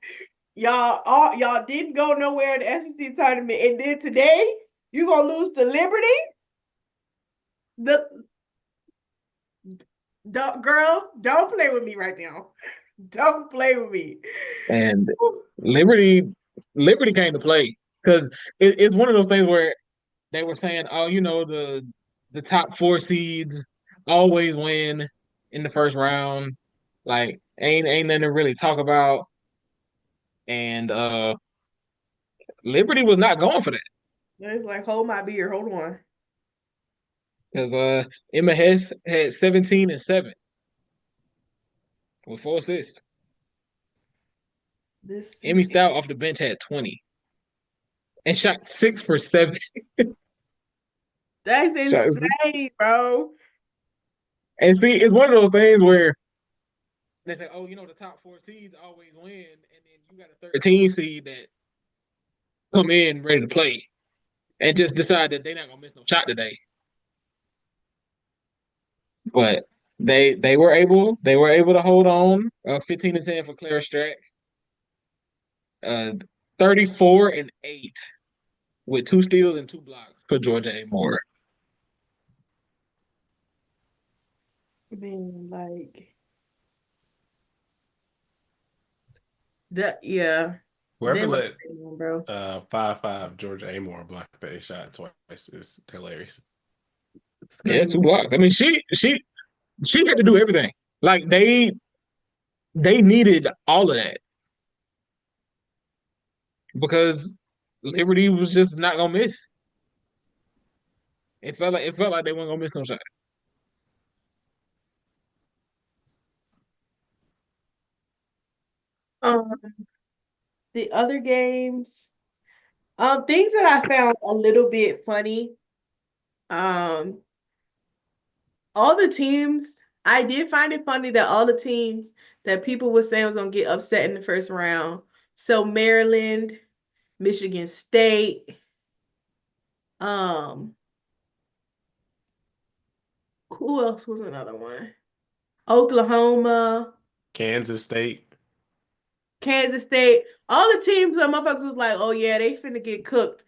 y'all didn't go nowhere in the SEC tournament, and then today you gonna lose to Liberty. The don't play with me right now. Don't play with me. and Liberty Liberty came to play because it's one of those things where they were saying, oh, the top four seeds always win in the first round. Like ain't nothing to really talk about. And Liberty was not going for that It's like hold my beer. Hold on. because Emma Hess had 17 and 7 with 4 assists. This Emmy is Stout off the bench had 20 and shot 6 for 7. that's Shot, insane, bro. and see, it's one of those things where they say, oh, the top four seeds always win, and then you got a 13 seed that come in ready to play and just decide that they're not gonna miss no shot today. But they were able to hold on. 15 and 10 for Clara Strack. 34 and 8 with 2 steals and 2 blocks for Georgia Amoore. Man, like that, yeah. Whoever They let let bro. 5'5" Georgia Amoore block that shot twice is hilarious. It's Yeah, crazy. 2 blocks. I mean, she had to do everything. Like they needed all of that because Liberty was just not gonna miss. It felt like they weren't gonna miss no shot. Um, the other games, things that I found a little bit funny. Um, all the teams, I did find it funny that all the teams that people were saying was gonna get upset in the first round. So Maryland, Michigan State, um, who else was another one? Oklahoma, Kansas State. Kansas State, all the teams where motherfuckers was like, oh yeah, they finna get cooked.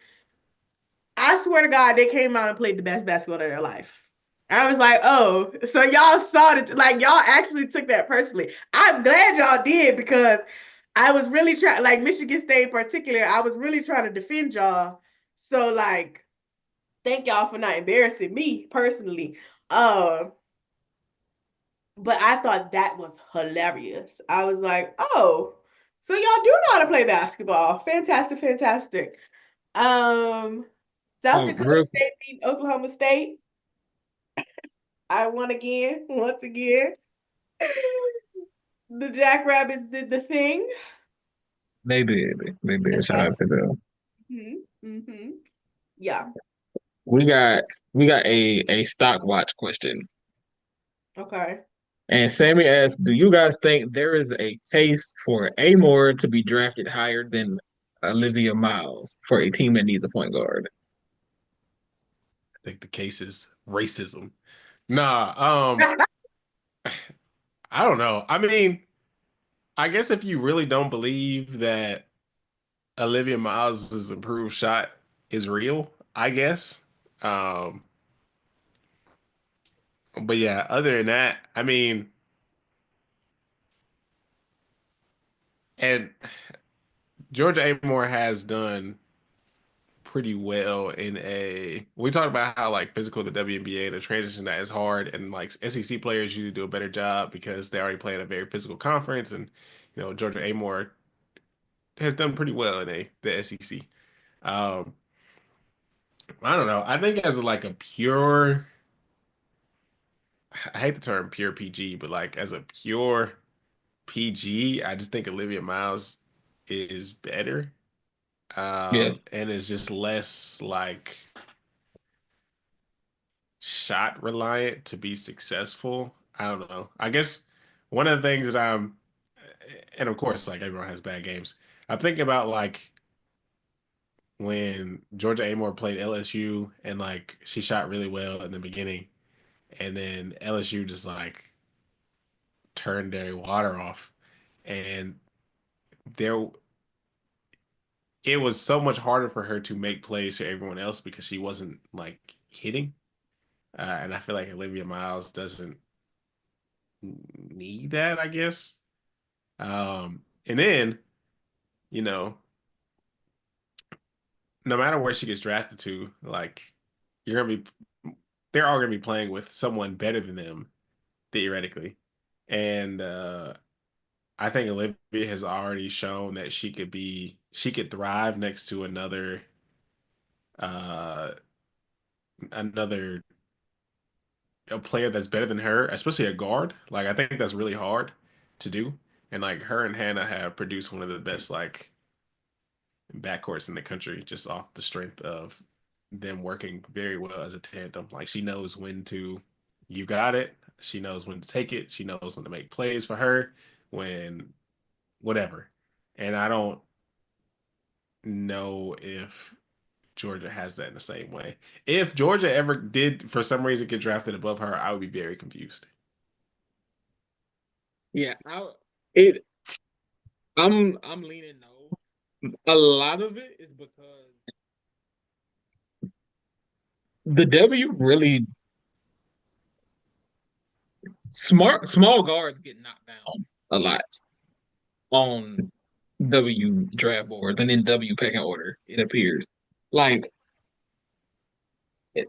I swear to God, they came out and played the best basketball of their life. I was like, oh, so y'all saw it, like y'all actually took that personally. I'm glad y'all did because I was really trying, like Michigan State in particular, I was really trying to defend y'all. So like, thank y'all for not embarrassing me personally. Um, but I thought that was hilarious. I was like, oh, so y'all do know how to play basketball. Fantastic, fantastic. Um, South Dakota Real State beat Oklahoma State. I won again, once again. The Jackrabbits did the thing. They did. They did. Shout out to them. Mm-hmm. Yeah. We got we got a stock watch question. Okay. And Sammy asked, do you guys think there is a case for Amoore to be drafted higher than Olivia Miles for a team that needs a point guard? I think the case is racism. Nah, I don't know. I mean, I guess if you really don't believe that Olivia Miles' improved shot is real, I guess. Um, but yeah, other than that, I mean, and Georgia Amoore has done pretty well in a we talked about how like physical the WNBA, the transition that is hard, and like SEC players usually do a better job because they already play in a very physical conference, and Georgia Amoore has done pretty well in the SEC. Um, I don't know. I think as like a pure, I hate the term pure PG, but like as a pure PG, I just think Olivia Miles is better. Yeah, And is just less like shot reliant to be successful. I don't know. I guess one of the things that and of course, like everyone has bad games. I'm thinking about like when Georgia Amoore played LSU and like she shot really well in the beginning, and then LSU just like turned their water off, and there it was so much harder for her to make plays for everyone else because she wasn't like hitting. And I feel like Olivia Miles doesn't need that, I guess. And then, you know, no matter where she gets drafted to, like you're gonna be, they're all gonna be playing with someone better than them theoretically. And I think Olivia has already shown that she could thrive next to uh, another a player that's better than her, especially a guard. Like I think that's really hard to do. And like her and Hannah have produced one of the best like backcourts in the country just off the strength of them working very well as a tandem. Like she knows when to, you got it. She knows when to take it. She knows when to make plays for her, when whatever. And I don't know if Georgia has that in the same way. If Georgia ever did, for some reason, get drafted above her, I would be very confused. yeah. It. I'm leaning no. A lot of it is because the W really small guards get knocked down a lot on W draft boards and in W pecking order. It appears like it,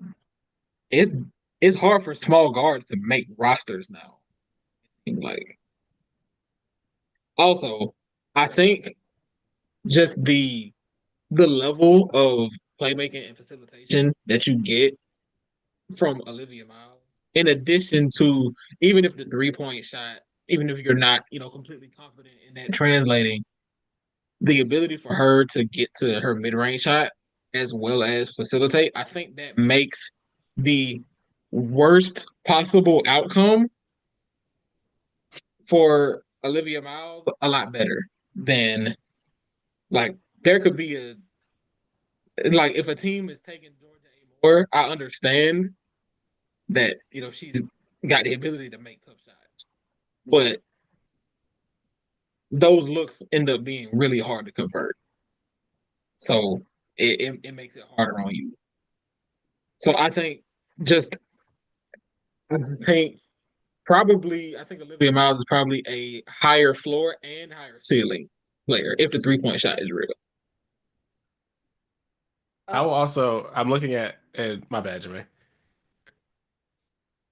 it's it's hard for small guards to make rosters now. Like also, I think just the level of playmaking and facilitation that you get from Olivia Miles, in addition to even if the 3-point shot, even if you're not, completely confident in that translating, the ability for her to get to her mid-range shot as well as facilitate, I think that makes the worst possible outcome for Olivia Miles a lot better than like there could be a like if a team is taking Georgia Amoore, I understand that she's got the ability to make tough shots, but those looks end up being really hard to convert. So it makes it harder on you. So just I think I think Olivia Miles is probably a higher floor and higher ceiling player if the 3-point shot is real. I will Um, also, I'm looking at, and my bad, Jimmy.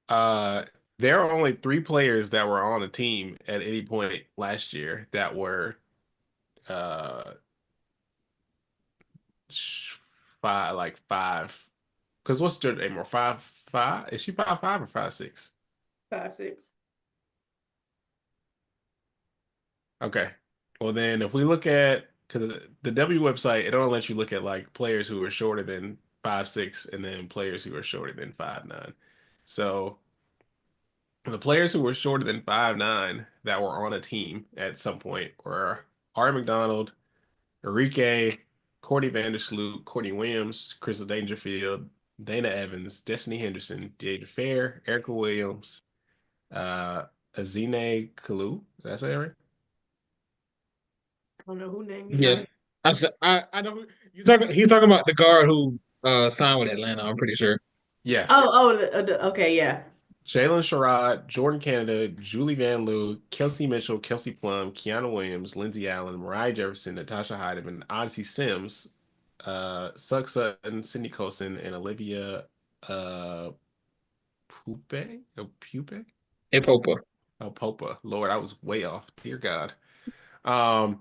Uh, there are only three players that were on a team at any point last year that were uh five, like five. Because what's Jordan Amore? 5'5"? Is she 5'5" or 5'6"? 5'6". Okay. Well, then if we look at, because the W website, it only lets you look at like players who are shorter than 5'6" and then players who are shorter than 5'9". So the players who were shorter than 5'9" that were on a team at some point were Ari McDonald, Enrique, Courtney Vandersloot, Courtney Williams, Crystal Dangerfield, Dana Evans, Destiny Henderson, Jade Fair, Erica Williams, uh, Azine Kalu. Did I say that right? I don't know who name you Yeah, trying to. I know you talking. He's talking about the guard who signed with Atlanta. I'm pretty sure. Yes. Okay, yeah. Jalen Sherrod, Jordan Canada, Julie Van Loo, Kelsey Mitchell, Kelsey Plum, Kiana Williams, Lindsay Allen, Mariah Jefferson, Natasha Heideman, Odyssey Sims, Sugg Sutton, Sydney Colson, and Olivia uh Pupe? Oh, Pupe? Hey, Popa. Oh, Popa. Lord, I was way off. Dear God. Um,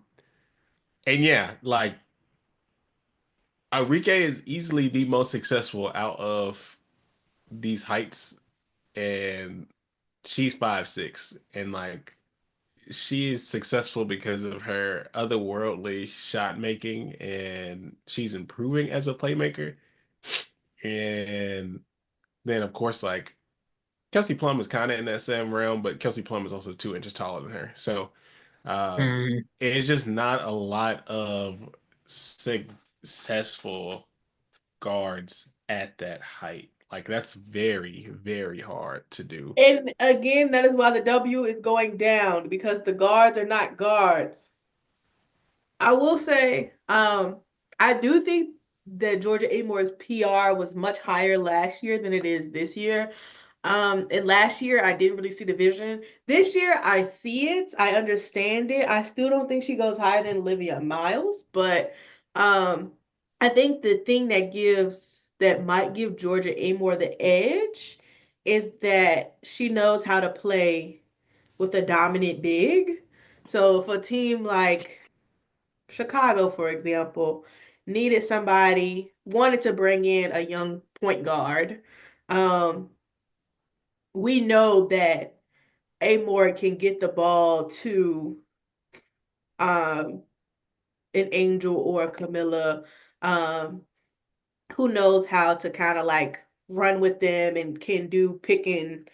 And yeah, like Enrique is easily the most successful out of these heights, and she's 5'6", and like she is successful because of her otherworldly shot making, and she's improving as a playmaker. And then of course, like Kelsey Plum is kind of in that same realm, but Kelsey Plum is also 2 inches taller than her. So Mm, it's just not a lot of successful guards at that height. Like that's very, very hard to do. And again, that is why the W is going down because the guards are not guards. I will say, I do think that Georgia Amoore's PR was much higher last year than it is this year. And last year I didn't really see the vision. This year I see it. I understand it. I still don't think she goes higher than Olivia Miles, but um, I think the thing that might give Georgia Amoore the edge is that she knows how to play with a dominant big. So if a team like Chicago, for example, needed somebody, wanted to bring in a young point guard, um, we know that Amoore can get the ball to um, an Angel or a Camilla, um, who knows how to kind of like run with them and can do pick and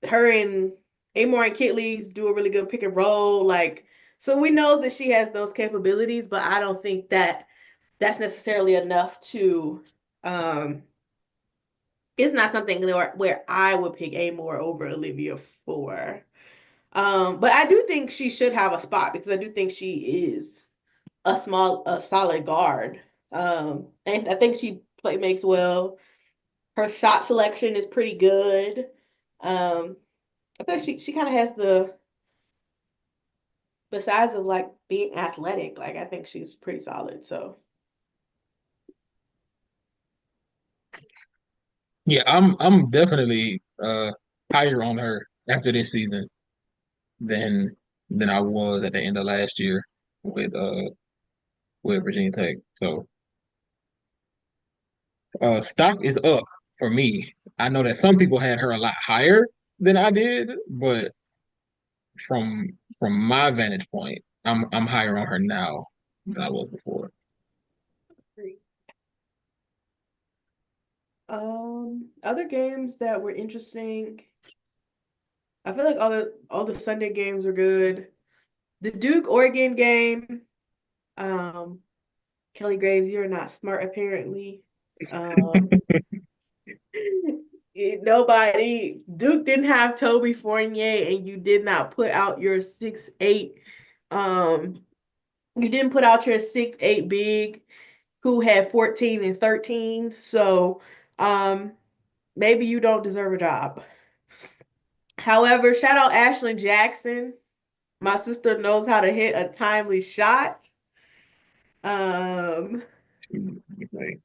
her and Amoore and Kitley's do a really good pick and roll. Like, so we know that she has those capabilities, but I don't think that that's necessarily enough to um it's not something where I would pick Amoore over Olivia for. But I do think she should have a spot because I do think she is a solid guard. And I think she play makes well. Her shot selection is pretty good. Um, I think she kind of has besides of like being athletic, like I think she's pretty solid. So yeah, I'm definitely higher on her after this season than than I was at the end of last year with uh with Virginia Tech. So stock is up for me. I know that some people had her a lot higher than I did, but from my vantage point, I'm higher on her now than I was before. other games that were interesting. I feel like all the Sunday games are good. The Duke Oregon game, um, Kelly Graves, you're not smart apparently. Um, nobody Duke didn't have Toby Fournier, and you did not put out your 6'8". Um, you didn't put out your 6'8" big who had 14 and 13. So, maybe you don't deserve a job. However, shout out Ashlee Jackson. My sister knows how to hit a timely shot. Um, Like,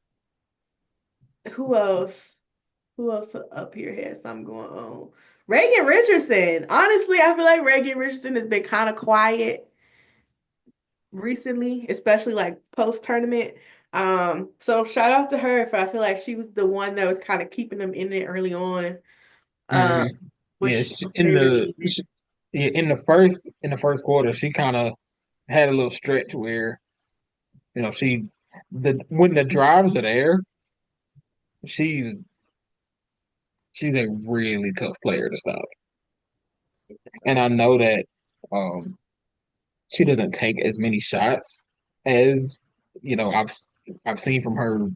who else? Who else up here has something going on? Reagan Richardson. Honestly, I feel like Reagan Richardson has been kind of quiet recently, especially like post tournament. So shout out to her if I feel like she was the one that was kind of keeping them in there early on. Um, mhm. Yeah, which they really needed. yeah, in the first quarter, she kind of had a little stretch where she the when the drives are there, she's she's a really tough player to stop. And I know that um she doesn't take as many shots as you know I've I've seen from her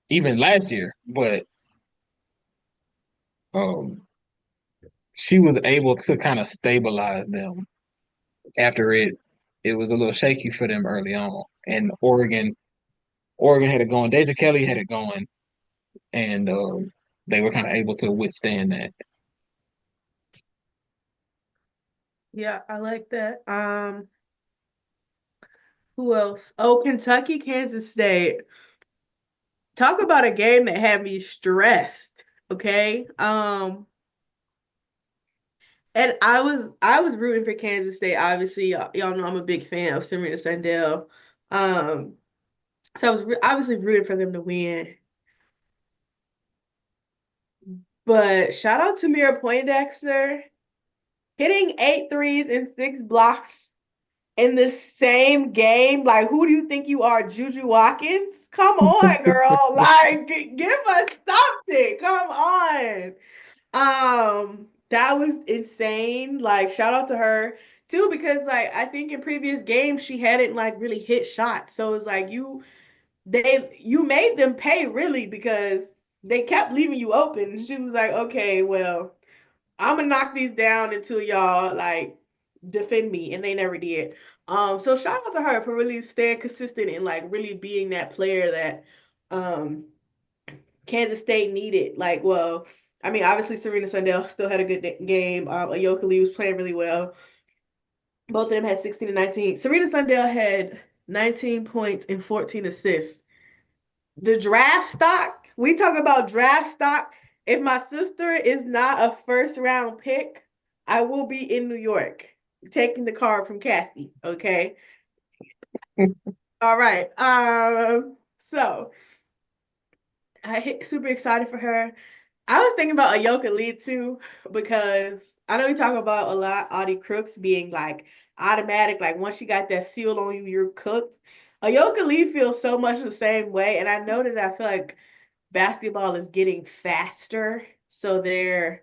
even last year, but um she was able to kind of stabilize them after it was a little shaky for them early on. And Oregon had it going. Deja Kelly had it going, and they were kind of able to withstand that. Yeah, I like that. Who else? Oh, Kentucky, Kansas State. Talk about a game that had me stressed. Okay. And I was rooting for Kansas State. Obviously, y'all know I'm a big fan of Serena Sandell. Um, so I was obviously rooting for them to win. But shout out to Mira Poindexter hitting 8 threes and 6 blocks in the same game. Like, who do you think you are, Juju Watkins? Come on, girl. Like, give us something. Come on. That was insane. Like, shout out to her too, because like I think in previous games she hadn't like really hit shots. So it's like you made them pay really because they kept leaving you open. And she was like, okay, well, I'm gonna knock these down until y'all like defend me, and they never did. So shout out to her for really staying consistent and like really being that player that um Kansas State needed. Like, well, I mean, obviously Serena Sundell still had a good game. Ayoka Lee was playing really well. Both of them had 16 and 19. Serena Sundell had 19 points and 14 assists. The draft stock, we talk about draft stock. If my sister is not a first round pick, I will be in New York taking the card from Kathy. Okay. All right. So super excited for her. I was thinking about Ayoka Lee too, because I know we talk about a lot Audie Crooks being like automatic, like once you got that seal on you, you're cooked. Ayoka Lee feels so much the same way, and I know that I feel like basketball is getting faster, so they're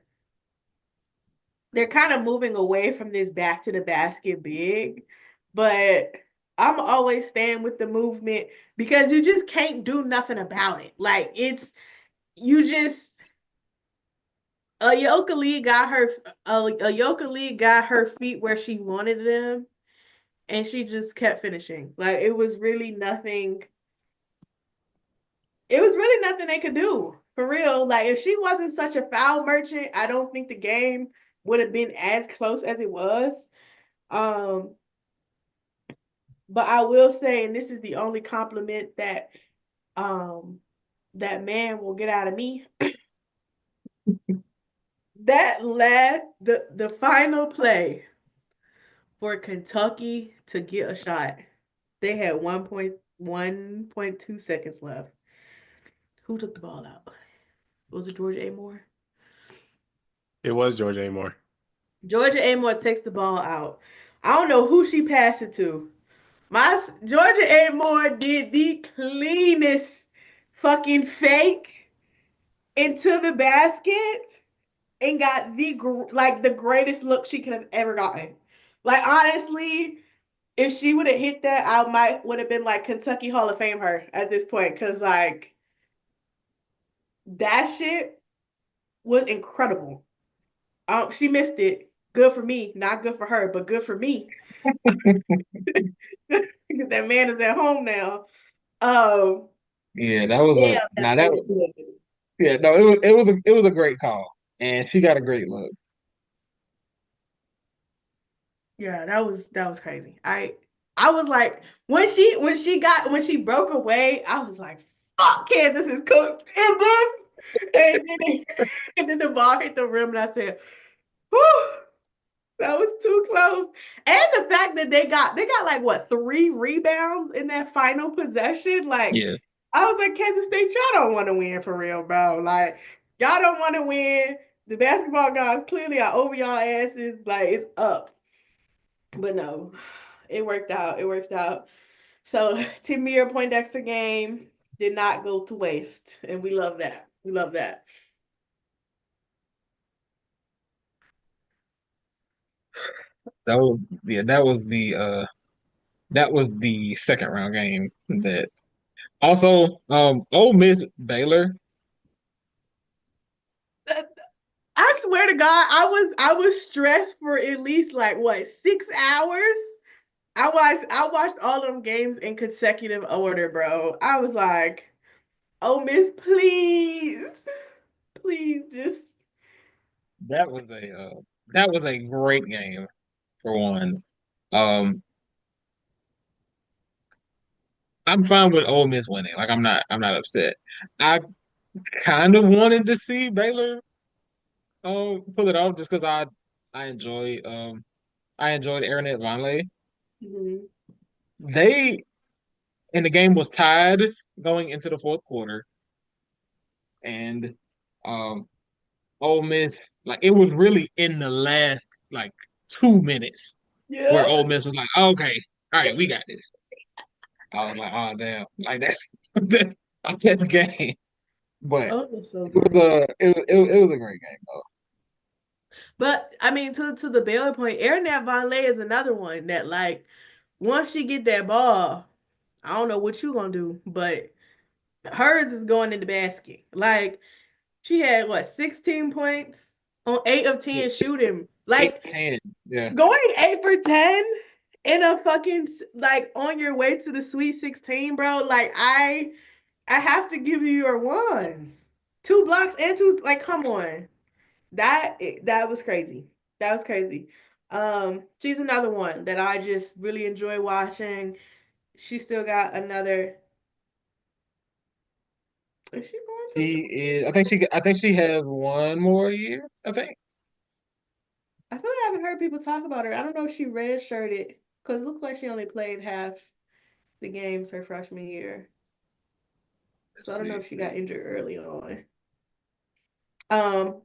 kind of moving away from this back to the basket big, but I'm always staying with the movement because you just can't do nothing about it. Like it's you just Ayoka Lee got her feet where she wanted them, and she just kept finishing. Like it was really nothing. It was really nothing they could do for real. Like if she wasn't such a foul merchant, I don't think the game would have been as close as it was. Um, but I will say, and this is the only compliment that um that man will get out of me. That last the final play for Kentucky to get a shot. They had 1.1.2 seconds left. Who took the ball out? Was it Georgia Amoore? It was George Amoore. Georgia Amoore takes the ball out. I don't know who she passed it to. My Georgia Amoore did the cleanest fucking fake into the basket and got the greatest look she could have ever gotten. Like honestly, if she would have hit that, I might would have been like Kentucky Hall of Fame her at this point because like that shit was incredible. She missed it. Good for me, not good for her, but good for me because that man is at home now. Um, Yeah, that was a damn, now that's that really good. yeah, no, it was a great call. And she got a great look. Yeah, that was crazy. I was like when she broke away, I was like, fuck, Kansas is cooked. And then and then the ball hit the rim and I said, whew, that was too close. And the fact that they got like what 3 rebounds in that final possession. Like Yeah, I was like, Kansas State, y'all don't want to win for real, bro. Like y'all don't want to win. The basketball guys clearly are over y'all asses. Like it's up. But no, it worked out. It worked out. So Tamir Poindexter game did not go to waste, and we love that. We love that. that was the second round game that also Ole Miss Baylor. I swear to God, I was stressed for at least like what 6 hours. I watched all them games in consecutive order, bro. I was like, oh Miss, please, please just That was a great game for one. Um, I'm fine with Ole Miss winning. Like I'm not upset. I kind of wanted to see Baylor pull it off just because I enjoy I enjoyed Aaron Vonleh. Mhm. They and the game was tied going into the fourth quarter, and um, Ole Miss like it was really in the last like 2 minutes Yeah. where Ole Miss was like, okay, all right, we got this. I was like, oh damn, like that's that's the game. But Oh, that's so it was funny. it was a great game though. But I mean, to the Baylor point, Aaron Vonleh is another one that like once she get that ball, I don't know what you gonna do, but hers is going in the basket. Like she had what 16 points on 8 of 10 Yeah, shooting. eight Like ten. Yeah, going 8 for 10 in a fucking like on your way to the Sweet 16, bro. Like I have to give you your ones. 2 blocks and two. Like come on, that was crazy. That was crazy. She's another one that I just really enjoy watching. She still got another. Is she going to? she is. I think she has one more year. I think. I feel like I haven't heard people talk about her. I don't know if she redshirted because it looks like she only played half the games her freshman year. So I don't know if Let's she got see. injured early on. Um,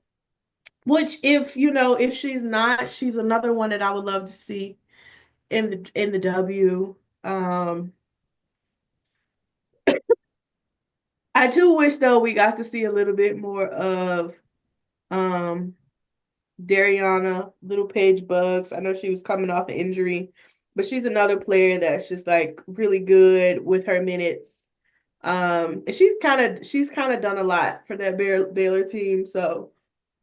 which if you know if she's not, she's another one that I would love to see in the W. Um, I do wish though we got to see a little bit more of um Dariana Little Page Bugs. I know she was coming off an injury, but she's another player that's just like really good with her minutes. And she's kind of done a lot for that Baylor team. So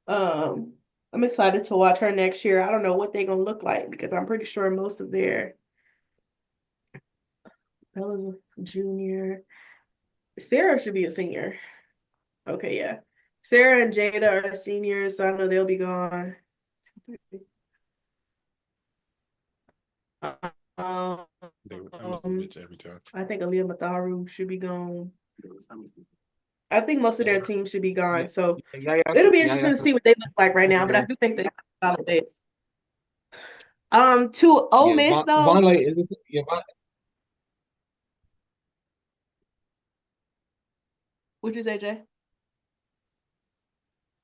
I'm excited to watch her next year. I don't know what they're gonna look like because I'm pretty sure most of their Bella's a junior. Sarah should be a senior. Okay, yeah. Sarah and Jada are seniors, so I know they'll be gone. Um, I must have bitch every time. I think Aaliyah Matharu should be gone. I think most of Yeah, their team should be yeah, gone. So yeah, yeah, it'll be yeah, yeah. interesting to see what they look like right now. But I Yeah, do think they have a solid base. To Ole yeah. Miss though, Vonleh is yeah. which is AJ.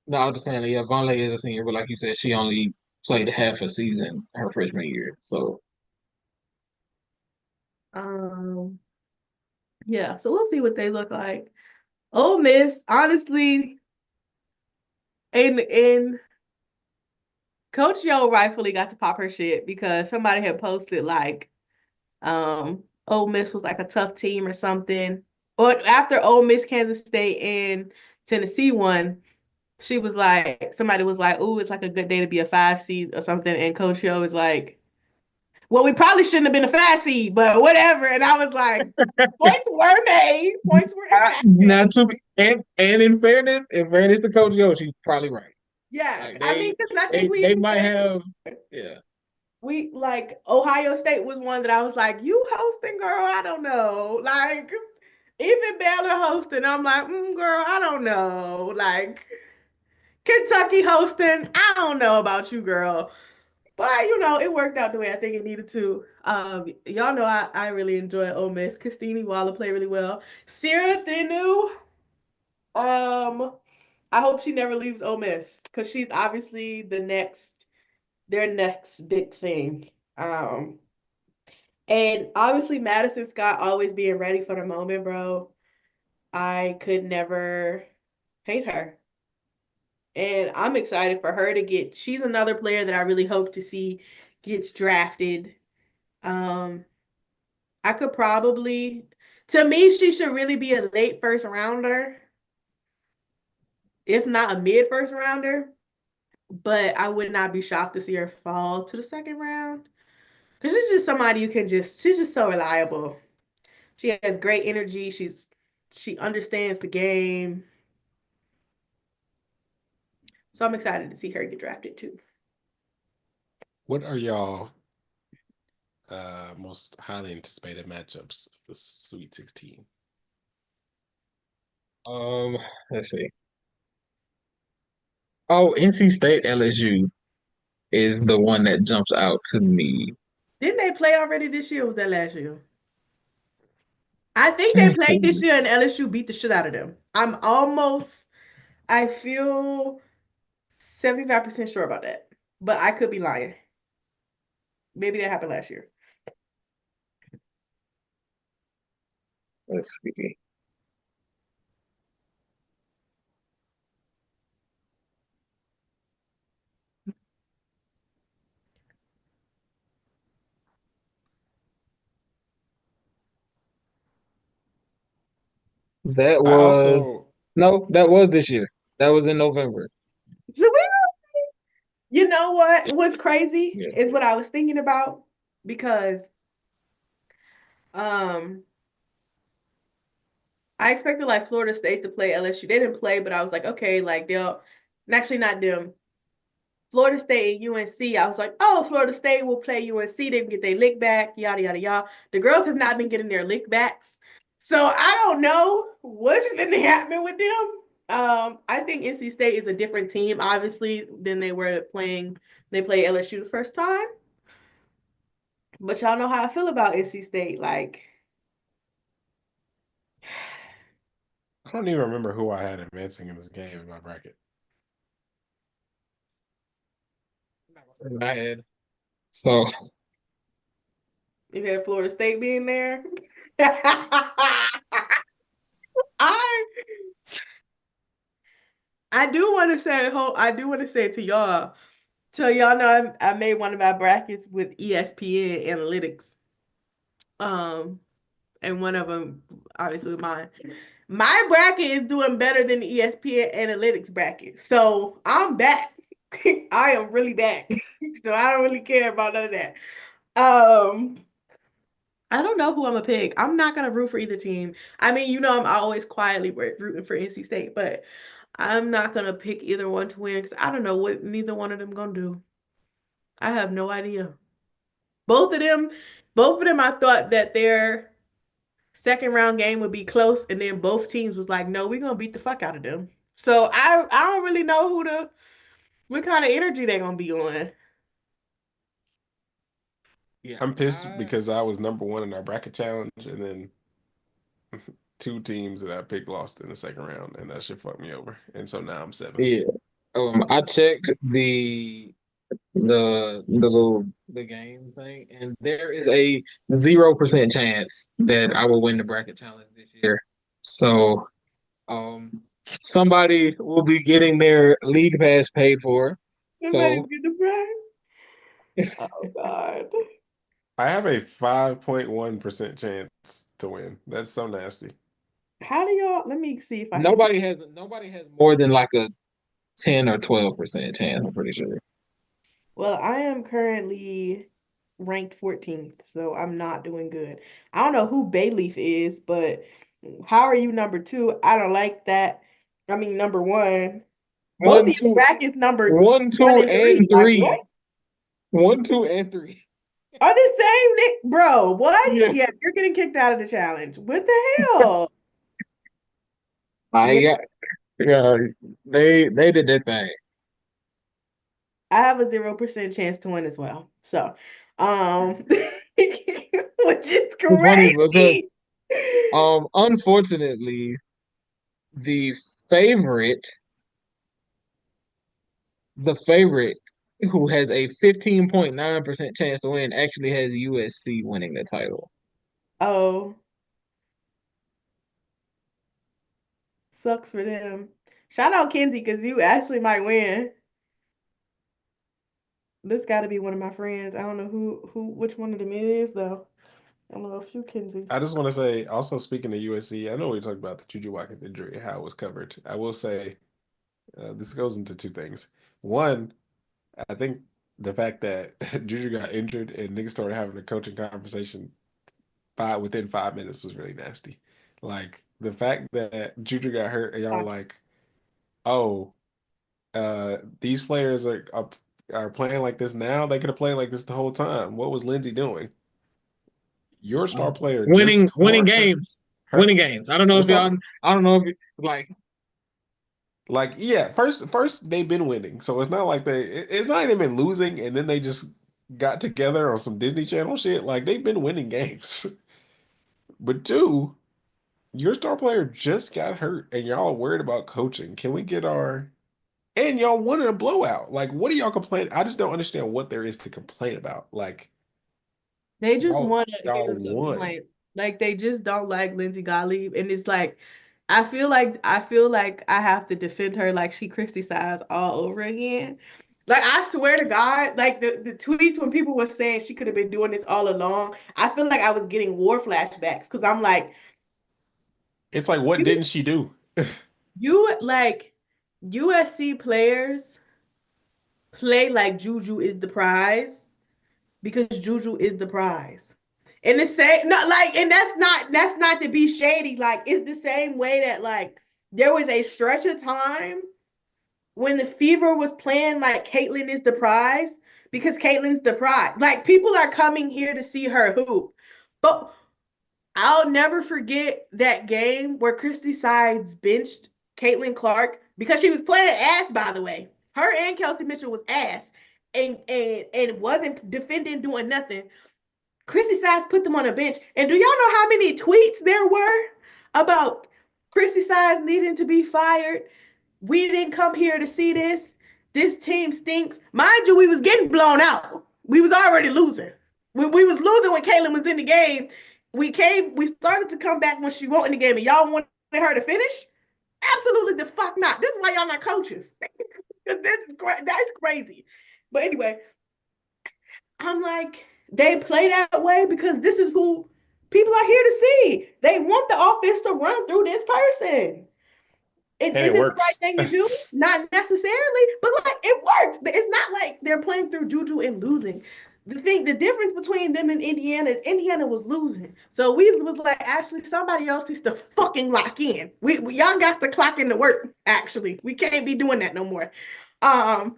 No, I was just saying, yeah, Vonleh is a senior, but like you said, she only played half a season her freshman year. So Um, yeah. So we'll see what they look like. Ole Miss, honestly, and Coach Yo rightfully got to pop her shit because somebody had posted like Ole Miss was like a tough team or something. But after Ole Miss, Kansas State, and Tennessee won, she was like, somebody was like, "Ooh, it's like a good day to be a 5 seed or something." And Coach Yo was like, "Well, we probably shouldn't have been a 5 seed, but whatever." And I was like, "Points were made. Points were impacted." not to be, and in fairness to Coach Yo, she's probably right. Yeah, Like I mean, because I think we they even might said have, yeah. we like Ohio State was one that I was like, "You hosting, girl? I don't know." Like even Baylor hosting, I'm like, "Girl, I don't know." Like Kentucky hosting, I don't know about you, girl. But it worked out the way I think it needed to. Y'all know I really enjoy Ole Miss. Christine Waller played really well. Sierra Thinu, I hope she never leaves Ole Miss because she's obviously their next big thing. And obviously Madison Scott always being ready for the moment, bro. I could never hate her. And I'm excited for her to she's another player that I really hope to see gets drafted. Um, I could probably, to me, she should really be a late first rounder, if not a mid first rounder. But I would not be shocked to see her fall to the second round. Because she's just somebody you can she's just so reliable. She has great energy. She understands the game. So I'm excited to see her get drafted too. What are y'all most highly anticipated matchups of the Sweet 16? Let's see. Oh, NC State, LSU. is the one that jumps out to me. Didn't they play already this year? Or was that last year? I think they played this year and LSU beat the shit out of them. I feel 75% sure about that. But I could be lying. Maybe that happened last year. Let's see. That I was also no, that was this year. That was in November. So you know what was crazy Yeah. is what I was thinking about because um I expected like Florida State to play LSU. They didn't play, but I was like, okay, like they'll actually not them. Florida State and UNC. I was like, oh, Florida State will play UNC. They can get their lick back, yada yada yada. The girls have not been getting their lick backs, so I don't know what's been happening with them. I think NC State is a different team, obviously, than they were playing. They played LSU the first time, but y'all know how I feel about NC State. Like, I don't even remember who I had advancing in this game in my bracket. In my head. So you had Florida State being there. I I do want to say, I do want to say to y'all, so y'all know I made one of my brackets with ESPN analytics. Um, and one of them, obviously, mine. My bracket is doing better than the ESPN analytics bracket, so I'm back. I am really back, so I don't really care about none of that. Um, I don't know who I'm gonna pick. I'm not gonna root for either team. I mean, you know, I'm always quietly rooting for NC State, but I'm not gonna pick either one to win because I don't know what neither one of them gonna do. I have no idea. Both of them, both of them, I thought that their second round game would be close, and then both teams was like, no, we're gonna beat the fuck out of them. So I don't really know what kind of energy they're gonna be on. yeah, I'm pissed because I was number one in our bracket challenge, and then two teams that I picked lost in the second round, and that shit fucked me over. And so now I'm seventh. yeah. I checked the game thing, and there is a 0% chance that I will win the bracket challenge this year. So, um, somebody will be getting their league pass paid for. Somebody So, get the prize. Oh God. I have a 5.1% chance to win. That's so nasty. How do y'all? Let me see if I can. nobody has more than like a 10 or 12% chance. I'm pretty sure. Well, I am currently ranked 14th, so I'm not doing good. I don't know who Bayleaf is, but how are you number two? I don't like that. I mean, number one. Both One, these two, brackets number one, one two, and and three. Like three. what? 1, 2, and 3. Are the same, bro? What? Yeah, Yeah, you're getting kicked out of the challenge. What the hell? I Yeah, got. Yeah, they did their thing. I have a 0% chance to win as well. So, which is It's funny because crazy. unfortunately the favorite the favorite who has a 15.9% chance to win actually has USC winning the title. Oh, sucks for them. Shout out Kenzie because you actually might win. This got to be one of my friends. I don't know which one of them it is though. I know a few Kenzies. I just want to say, also speaking of USC, I know we talked about the Juju Watkins injury, how it was covered. I will say this goes into two things. One, I think the fact that Juju got injured and niggas started having a coaching conversation within 5 minutes was really nasty. Like the fact that Juju got hurt and y'all were like, oh, these players are playing like this now. They could have played like this the whole time. What was Lindsey doing? Your star player just Winning tore her, games, her winning games. I don't know your if star y'all. I don't know if like Like, yeah, first they've been winning, so it's not like it's not like they've been losing and then they just got together on some Disney Channel shit. Like they've been winning games. But two, your star player just got hurt and y'all are worried about coaching. Can we get our and y'all won in a blowout? Like, what are y'all complaining? I just don't understand what there is to complain about. Like, They just y'all want to y'all hear some won. complaint. Like they just don't like Lindsay Gottlieb, and it's like I feel like I have to defend her like she Christy Size all over again. Like I swear to God, like the tweets when people were saying she could have been doing this all along, I feel like I was getting war flashbacks because I'm like, It's like, what you didn't she do? you like USC players play like Juju is the prize because Juju is the prize. And the same, not like, and that's not to be shady. Like, it's the same way that like there was a stretch of time when the Fever was playing like Caitlyn is the prize because Caitlyn's the prize. Like people are coming here to see her hoop. But I'll never forget that game where Christy Sides benched Caitlin Clark because she was playing ass, by the way. Her and Kelsey Mitchell was ass and wasn't defending, doing nothing. Chrissy Sides put them on a bench. And do y'all know how many tweets there were about Chrissy Sides needing to be fired? We didn't come here to see this. This team stinks. Mind you, we was getting blown out. We was already losing. We was losing when Kaylin was in the game. We started to come back when she wrote in the game, and y'all wanted her to finish? Absolutely the fuck not. This is why y'all not coaches. That's crazy. But anyway, I'm like, they play that way because this is who people are here to see. They want the offense to run through this person. And Is it it the right works. thing to do? Not necessarily, but like it works. It's not like they're playing through Juju and losing. The difference between them and Indiana is Indiana was losing. So we was like, actually, somebody else needs to fucking lock in. We y'all got to clock into work. Actually, we can't be doing that no more. Um,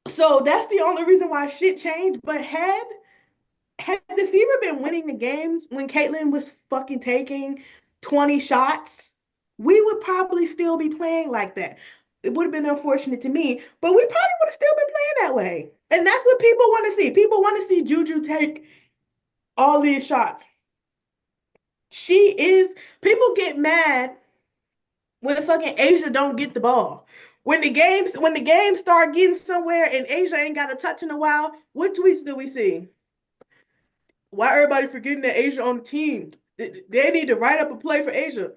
so that's the only reason why shit changed. But had the Fever been winning the games when Caitlyn was fucking taking 20 shots, we would probably still be playing like that. It would have been unfortunate to me, but we probably would have still been playing that way. And that's what people want to see. People want to see Juju take all these shots. She is, people get mad when fucking Asia don't get the ball. When the games start getting somewhere and Asia ain't got a touch in a while, what tweets do we see? Why everybody forgetting that Asia on the team? They need to write up a play for Asia.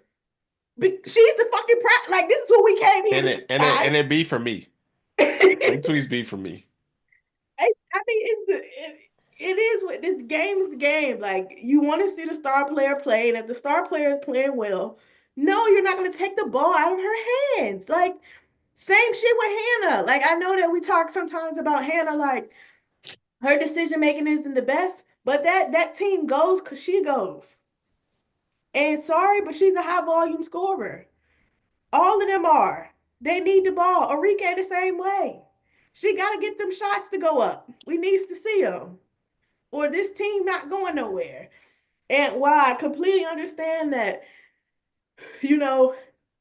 She's the fucking like this is what we came here And to see, it and it guys. and it be for me. Them I tweets be for me. mean, it is what this game is the game. Like you want to see the star player play, and if the star player is playing well, no, you're not going to take the ball out of her hands. Like same shit with Hannah. Like I know that we talk sometimes about Hannah, like her decision making isn't the best, but that team goes because she goes. And sorry, but she's a high volume scorer. All of them are. They need the ball. Arike the same way. She got to get them shots to go up. We needs to see them, or this team not going nowhere. And while I completely understand that, you know,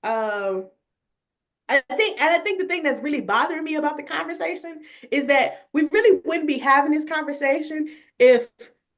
um, I think the thing that's really bothering me about the conversation is that we really wouldn't be having this conversation if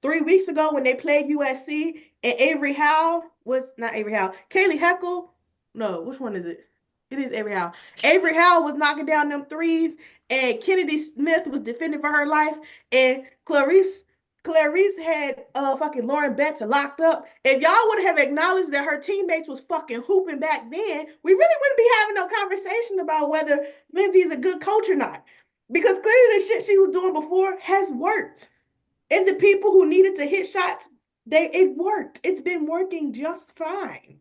3 weeks ago when they played USC and Avery Howe was not Avery Howe, Kaylee Heckle. No, which one is it? It is Avery Howe. Avery Howe was knocking down them threes, and Kennedy Smith was defending for her life, and Clarice had fucking Lauren Betts locked up. If y'all would have acknowledged that her teammates was fucking hooping back then, we really wouldn't be having no conversation about whether Lindsay is a good coach or not. Because clearly the shit she was doing before has worked. And the people who needed to hit shots, it worked. It's been working just fine.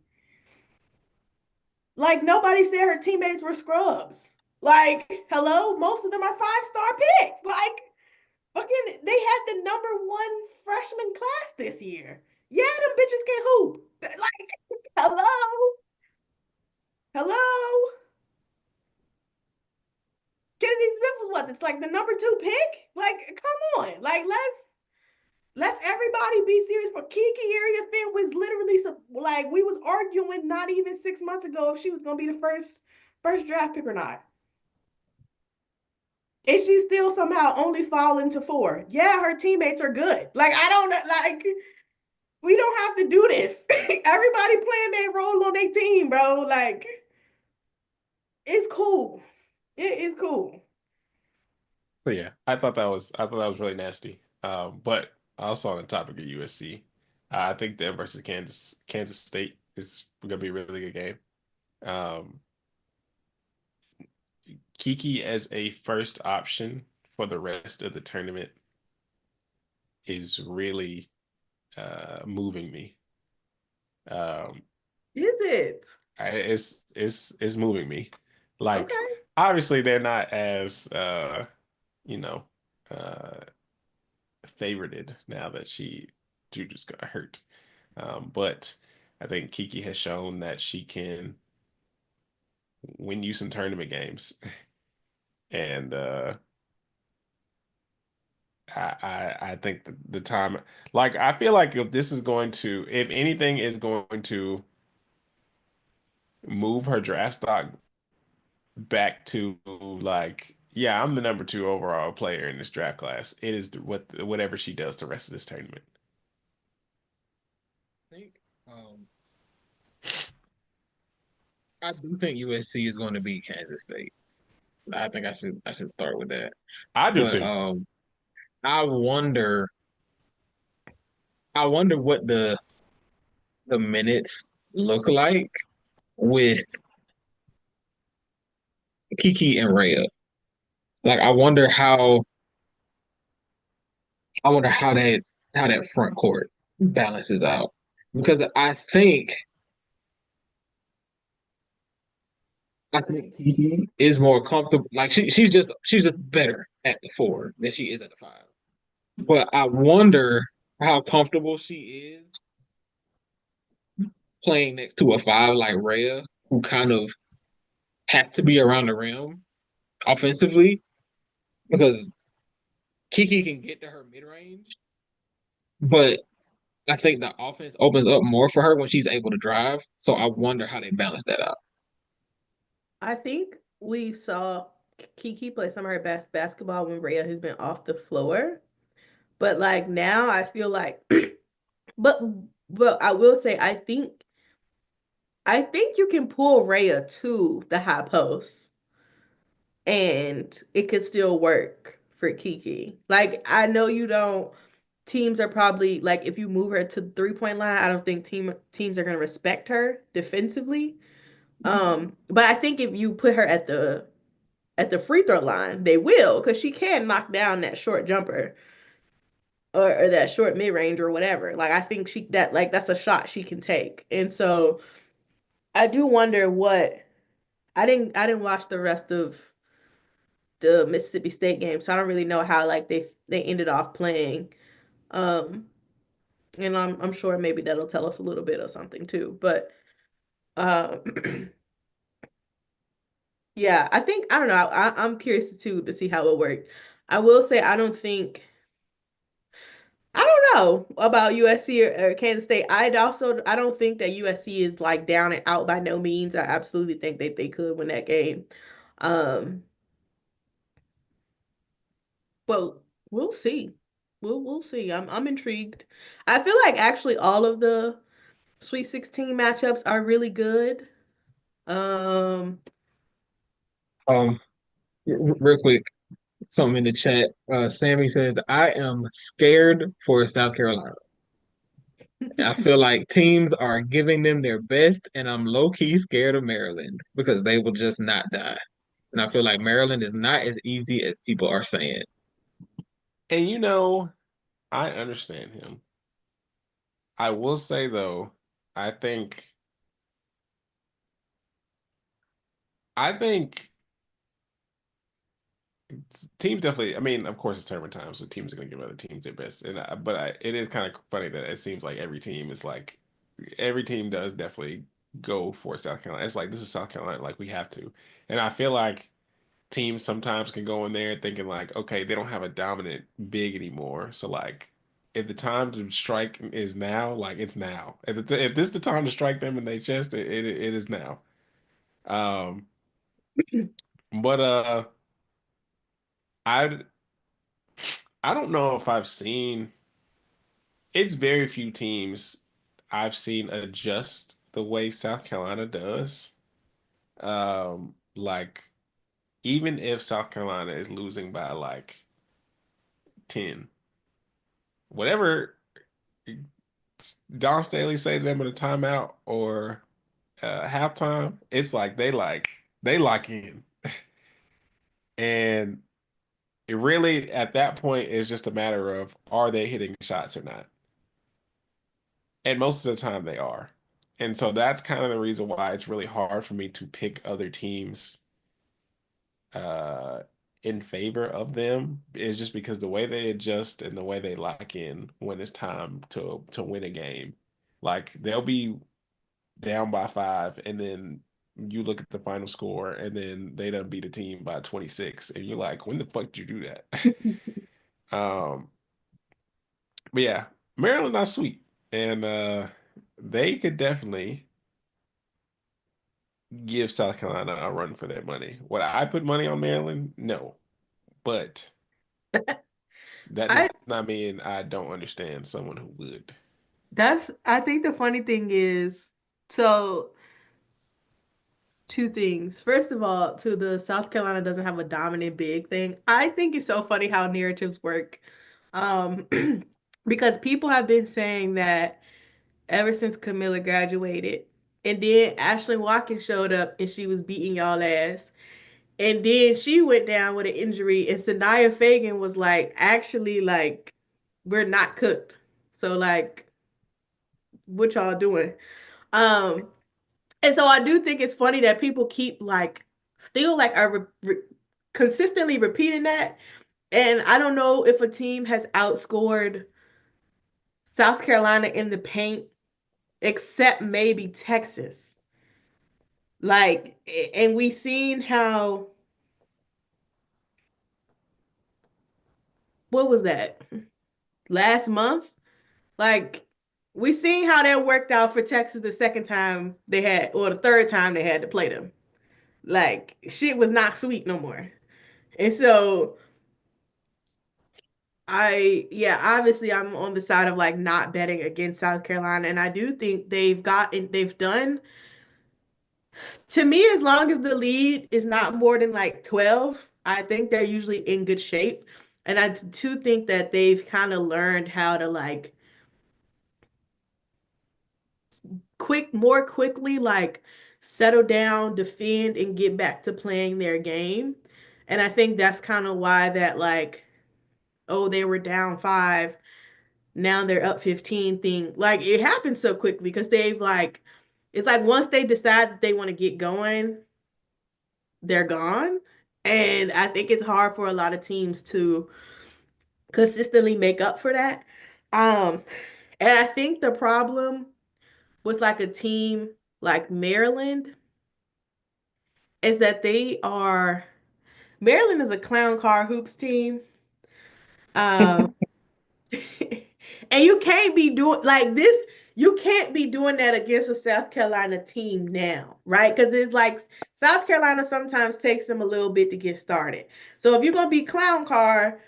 Like nobody said her teammates were scrubs. Like, hello, most of them are 5-star picks. Like, fucking, they had the #1 freshman class this year. Yeah, them bitches can hoop. Like, hello, hello. Kennedy Smith was what? It's like the #2 pick. Like, come on. Like, let's everybody be serious. For Kiki Area Finn was literally like we was arguing not even 6 months ago if she was gonna be the first draft pick or not? And she still somehow only fall into four. Yeah, her teammates are good. Like I don't like we don't have to do this. Everybody playing their role on their team, bro. Like it's cool. It is cool. So yeah, I thought that was really nasty. But also on the topic of USC, I think them versus Kansas State is gonna be a really good game. Um, Kiki as a first option for the rest of the tournament is really moving me. Um, Is it? it's moving me. Like Okay. obviously they're not as you know uh favorited now that Juju's got hurt. But I think Kiki has shown that she can win you some tournament games. And I think the time, like I feel like if this is going to, if anything is going to move her draft stock back to like, yeah, I'm the number two overall player in this draft class. It is whatever she does the rest of this tournament. I think um, I do think USC is going to beat Kansas State. I think I should start with that. I do But too. I wonder I wonder what the minutes look like with Kiki and Rhea. Like I wonder how that front court balances out. Because I think Kiki is more comfortable. Like she's just better at the four than she is at the five. But I wonder how comfortable she is playing next to a five like Rhea, who kind of has to be around the rim offensively because Kiki can get to her mid range, but I think the offense opens up more for her when she's able to drive. So I wonder how they balance that out. I think we saw Kiki play some of her best basketball when Rhea has been off the floor. But like now I feel like but but I will say I think you can pull Rhea to the high post and it could still work for Kiki. Like I know you don't teams are probably like if you move her to the 3-point line, I don't think teams are gonna respect her defensively. But I think if you put her at the free throw line, they will because she can knock down that short jumper or that short mid range or whatever. Like I think that's a shot she can take. And so I do wonder what I didn't watch the rest of the Mississippi State game, so I don't really know how like they ended off playing. Um, and I'm sure maybe that'll tell us a little bit or something too. But um, yeah, I don't know. I'm curious too to see how it worked. I will say I don't know about USC or Kansas State. I don't think that USC is like down and out by no means. I absolutely think that they could win that game. Um, but we'll see. We'll see. I'm intrigued. I feel like actually all of the Sweet 16 matchups are really good. Um, Um, Real quick, something in the chat. Sammy says, I am scared for South Carolina. I feel like teams are giving them their best, and I'm low key scared of Maryland because they will just not die. And I feel like Maryland is not as easy as people are saying. And I understand him. I will say though, I think I think teams definitely. I mean, of course, it's tournament time, so teams are going to give other teams their best. It is kind of funny that it seems like every team does definitely go for South Carolina. It's like this is South Carolina, like we have to. And I feel like teams sometimes can go in there thinking like, okay, they don't have a dominant big anymore, so like. If the time to strike is now, like it's now. If this is the time to strike them in their chest, it is now. Um, But I I don't know if I've seen it's very few teams I've seen adjust the way South Carolina does. Like even if South Carolina is losing by like 10, whatever Don Staley say to them in a timeout or halftime, it's like they lock in. And it really at that point is just a matter of are they hitting shots or not? And most of the time they are. And so that's kind of the reason why it's really hard for me to pick other teams uh in favor of them is just because the way they adjust and the way they lock in when it's time to win a game. Like they'll be down by 5 and then you look at the final score and then they done beat a team by 26 and you're like, when the fuck did you do that? Um, but yeah, Maryland not sweet. And they could definitely give South Carolina a run for their money. Would I put money on Maryland? No. But that does I not mean I don't understand someone who would. I think the funny thing is, so two things. First of all, to the South Carolina doesn't have a dominant big thing. I think it's so funny how narratives work. Um, because people have been saying that ever since Camilla graduated. And then Ashlee Watkins showed up and she was beating y'all ass. And then she went down with an injury, and Sanaya Fagan was like, actually, like, we're not cooked. So, like, what y'all doing? Um, and so I do think it's funny that people keep like still like are consistently repeating that. And I don't know if a team has outscored South Carolina in the paint except maybe Texas. Like, and we seen how, what was that? Last month? Like, we seen how that worked out for Texas the second time they had, or the third time they had to play them. Like, shit was not sweet no more. And so yeah, obviously I'm on the side of like not betting against South Carolina. And I do think they've done, to me, as long as the lead is not more than like 12, I think they're usually in good shape. And I do think that they've kind of learned how to like more quickly, like settle down, defend, and get back to playing their game. And I think that's kind of why that like, oh, they were down 5, now they're up 15 thing. Like it happens so quickly because they've like, it's like once they decide that they want to get going, they're gone. And I think it's hard for a lot of teams to consistently make up for that. Um, and I think the problem with like a team like Maryland is that Maryland is a clown car hoops team. Um, and you can't be doing like this. You can't be doing that against a South Carolina team now, right? Because it's like South Carolina sometimes takes them a little bit to get started. So if you're gonna be clown car,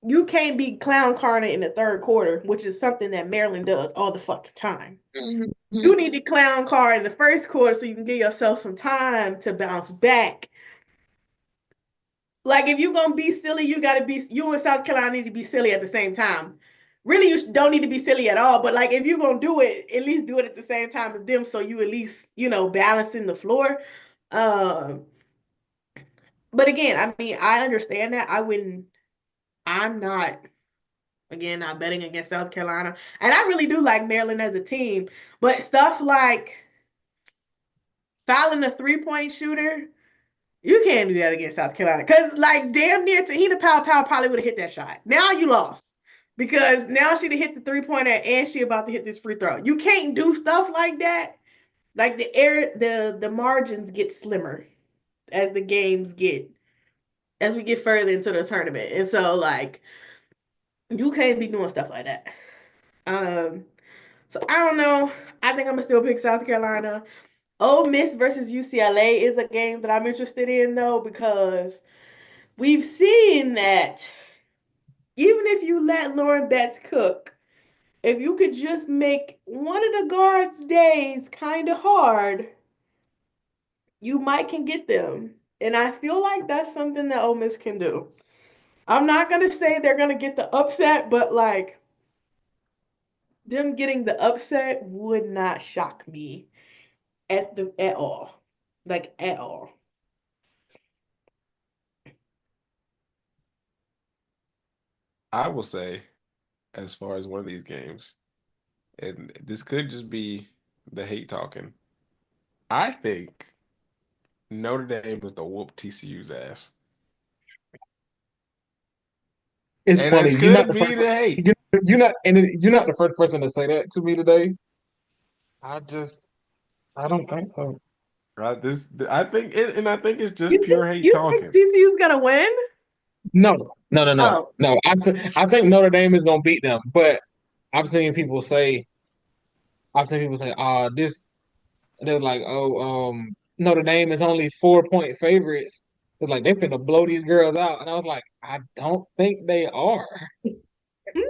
you can't be clown car in the third quarter, which is something that Maryland does all the fucking time. You need to clown car in the first quarter so you can give yourself some time to bounce back. Like if you're gonna be silly, you and South Carolina need to be silly at the same time. Really, you don't need to be silly at all. But like if you're gonna do it, at least do it at the same time as them, so you at least balancing the floor. Um, but again, I mean, I understand that. I wouldn't. I'm not. Again, not betting against South Carolina, and I really do like Maryland as a team. But stuff like fouling a 3-point shooter, you can't do that against South Carolina because, like, damn near Tahina Powell probably would have hit that shot. Now you lost because now she'd have hit the 3-pointer and she about to hit this free throw. You can't do stuff like that. Like the margins get slimmer as the games get as we get further into the tournament, and so like you can't be doing stuff like that. Um, so I don't know. I think I'm gonna still pick South Carolina. Ole Miss versus UCLA is a game that I'm interested in though because we've seen that even if you let Lauren Betts cook, if you could just make one of the guards' days kind of hard, you might can get them. And I feel like that's something that Ole Miss can do. I'm not gonna say they're gonna get the upset, but like them getting the upset would not shock me at all. Like at all. I will say, as far as one of these games, and this could just be the hate talking. I think Notre Dame was to whoop TCU's ass. It's And funny. this could be the hate. You're not the first person to say that to me today. I just I don't think so. Right? I think it, and I think it's just You think pure hate you think talking. TCU's gonna win? No, Oh, no. I think Notre Dame is gonna beat them, but I've seen people say this. They're like, Notre Dame is only 4 point favorites. It's like they finna blow these girls out, and I was like, I don't think they are.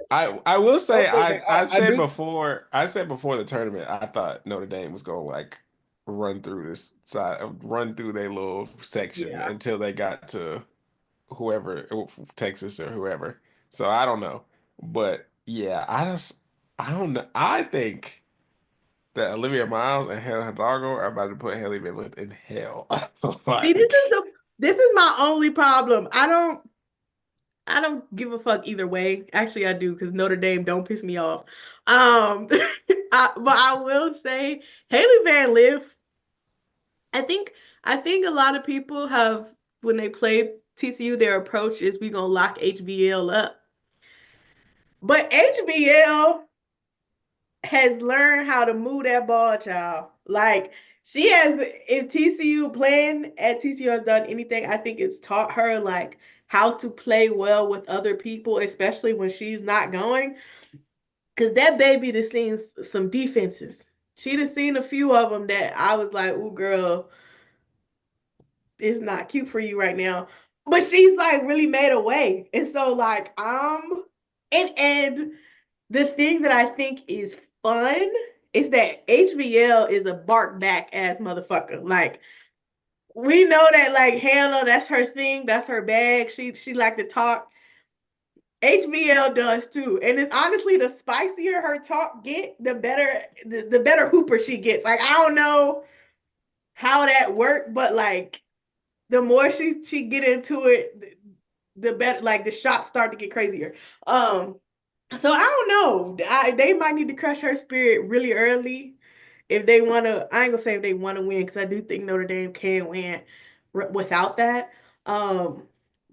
I will I say don't think they are. I said before the tournament I thought Notre Dame was gonna like run through their little section yeah. until they got to whoever, Texas or whoever. So I don't know. But yeah, I don't know. I think that Olivia Miles and Hannah Hidalgo are about to put Haley Midland in hell. See, Like this is my only problem. I don't give a fuck either way. Actually, I do because Notre Dame don't piss me off. But I will say Haley Van Lith. I think I think a lot of people have when they play TCU, their approach is we gonna lock HBL up. But HBL has learned how to move that ball, child. Like she has, if TCU playing at TCU has done anything, I think it's taught her like how to play well with other people, especially when she's not going. Cause that baby just seen some defenses. She just seen a few of them that I was like, "Ooh, girl, it's not cute for you right now." But she's like really made a way, and so like and the thing that I think is fun is that HBL is a bark back ass motherfucker. Like we know that like Hannah, that's her thing, that's her bag. She like to talk. HBL does too. And it's honestly the spicier her talk get, the better hooper she gets. Like I don't know how that worked, but like the more she get into it, the better like the shots start to get crazier. So I don't know. They might need to crush her spirit really early if they want to. I ain't gonna say if they want to win because I do think Notre Dame can win without that. Um,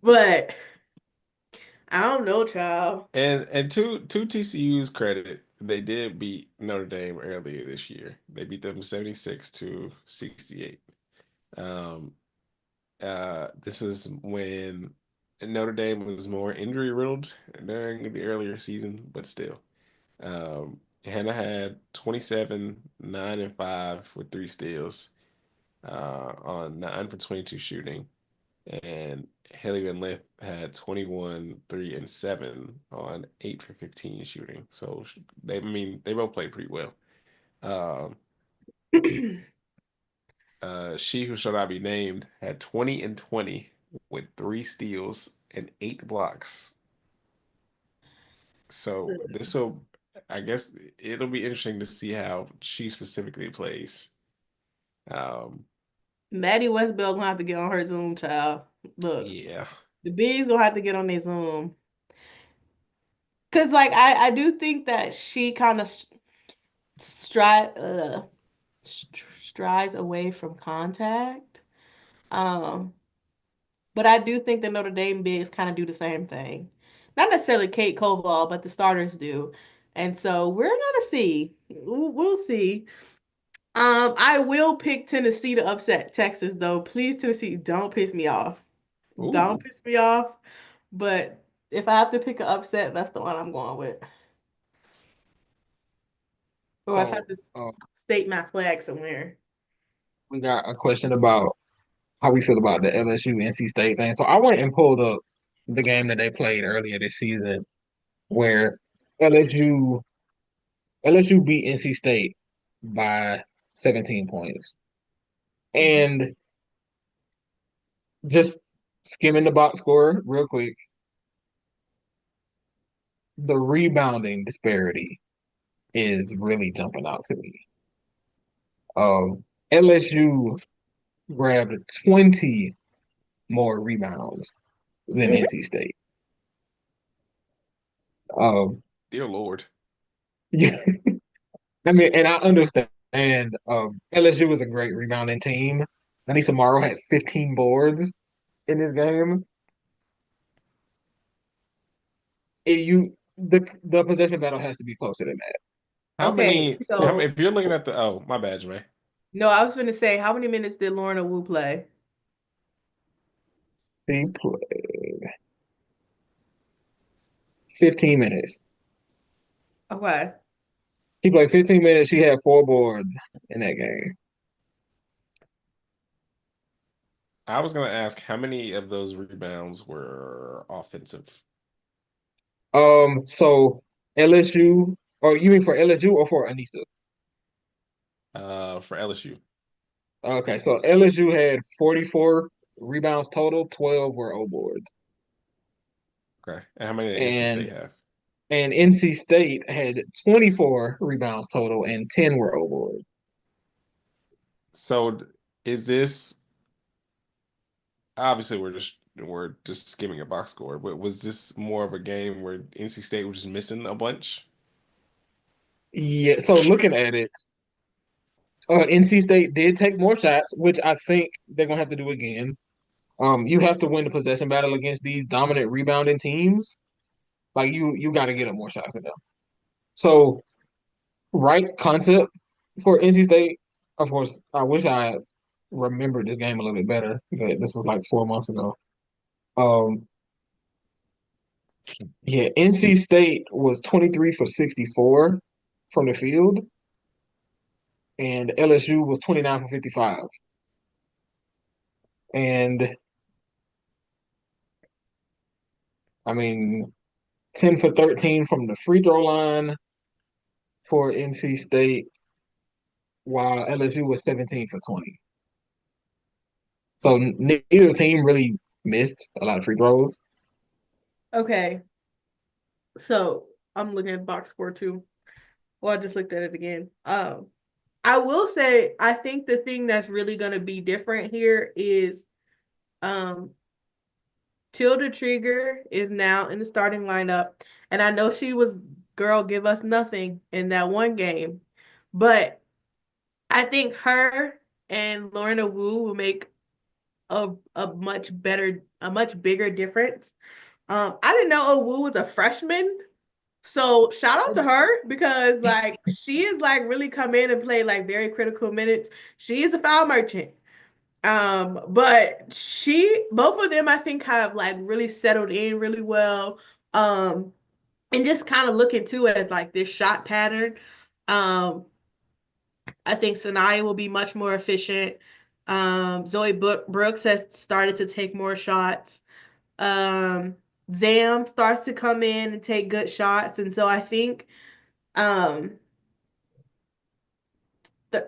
but I don't know, child. and to TCU's credit, they did beat Notre Dame earlier this year. They beat them 76-68. Um, this is when Notre Dame was more injury riddled during the earlier season, but still. Hannah had 27, 9 and 5 with 3 steals, on 9 for 22 shooting. And Haley Van Lith had 21, 3 and 7 on 8 for 15 shooting. So I mean, they both played pretty well. Um, she who shall not be named had 20 and 20 with 3 steals and 8 blocks. So this will, I guess it'll be interesting to see how she specifically plays. Um, Maddie Westbell gonna have to get on her Zoom, child. Look, yeah. the bigs gonna have to get on their Zoom. Cause like I do think that she kind of stride strides away from contact. Um, but I do think the Notre Dame bigs kind of do the same thing. Not necessarily Kate Koval, but the starters do. And so we're gonna see. We'll see. I will pick Tennessee to upset Texas, though. Please, Tennessee, don't piss me off. Don't Ooh. piss me off. But if I have to pick an upset, that's the one I'm going with. Or if I have So, to state my flag somewhere. we got a question about how we feel about the LSU NC State thing. So I went and pulled up the game that they played earlier this season where LSU LSU beat NC State by 17 points. Mhm. And just skimming the box score real quick, the rebounding disparity is really jumping out to me. LSU grabbed 20 more rebounds than Mhm. NC State. Um, Dear Lord. yeah, I mean, and I understand LSU was a great rebounding team. I think Amoore had 15 boards in this game. The possession battle has to be closer than that. Okay, How many, so if you're looking at the, oh, my bad, Jermaine. no, I was going to say, how many minutes did Lorna Wu play? He played 15 minutes. Okay. She played 15 minutes. She had 4 boards in that game. I was gonna ask how many of those rebounds were offensive, So LSU, or you mean for LSU or for Anissa? for LSU. Okay, so LSU had 44 rebounds total, 12 were O boards. Okay. And how many did NC State And have? and NC State had 24 rebounds total and 10 were O boards. So is this obviously we're just skimming a box score, but was this more of a game where NC State was just missing a bunch? Yeah, so looking at it, NC State did take more shots, which I think they're gonna have to do again. You have to win the possession battle against these dominant rebounding teams. Like you got to get up more shots than them. So right concept for NC State. Of course, I wish I remembered this game a little bit better. But this was like 4 months ago. Um, yeah, NC State was 23 for 64 from the field, and LSU was 29 for 55. And I mean, 10 for 13 from the free throw line for NC State, while LSU was 17 for 20. So neither team really missed a lot of free throws. Okay. So I'm looking at box score too. Well, I just looked at it again. I will say I think the thing that's really going to be different here is um Tilda Trigger is now in the starting lineup, and I know she was girl give us nothing in that one game, but I think her and Lorna Wu will make a much bigger difference. I didn't know Wu was a freshman. So shout out to her because like she is like really come in and play like very critical minutes. She is a foul merchant. But both of them I think have like really settled in really well. Um, and just kind of looking too at like this shot pattern. Um, I think Sanaya will be much more efficient. Zoe Brooks has started to take more shots. Um, Zam starts to come in and take good shots, and so I think um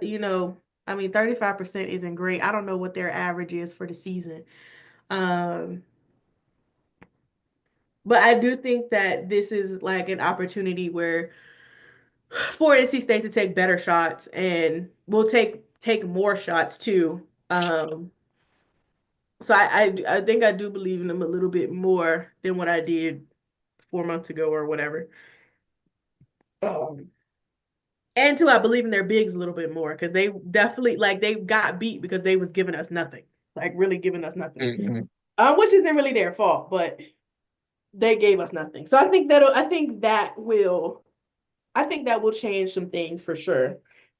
you know, I mean, 35% isn't great. I don't know what their average is for the season. Um, but I do think that this is like an opportunity where for NC State to take better shots and we'll take more shots too. So I think I do believe in them a little bit more than what I did 4 months ago or whatever. Um, and two, I believe in their bigs a little bit more because they definitely like they got beat because they was giving us nothing, like really giving us nothing. Mhm. Which isn't really their fault, but they gave us nothing. So I think that will change some things for sure.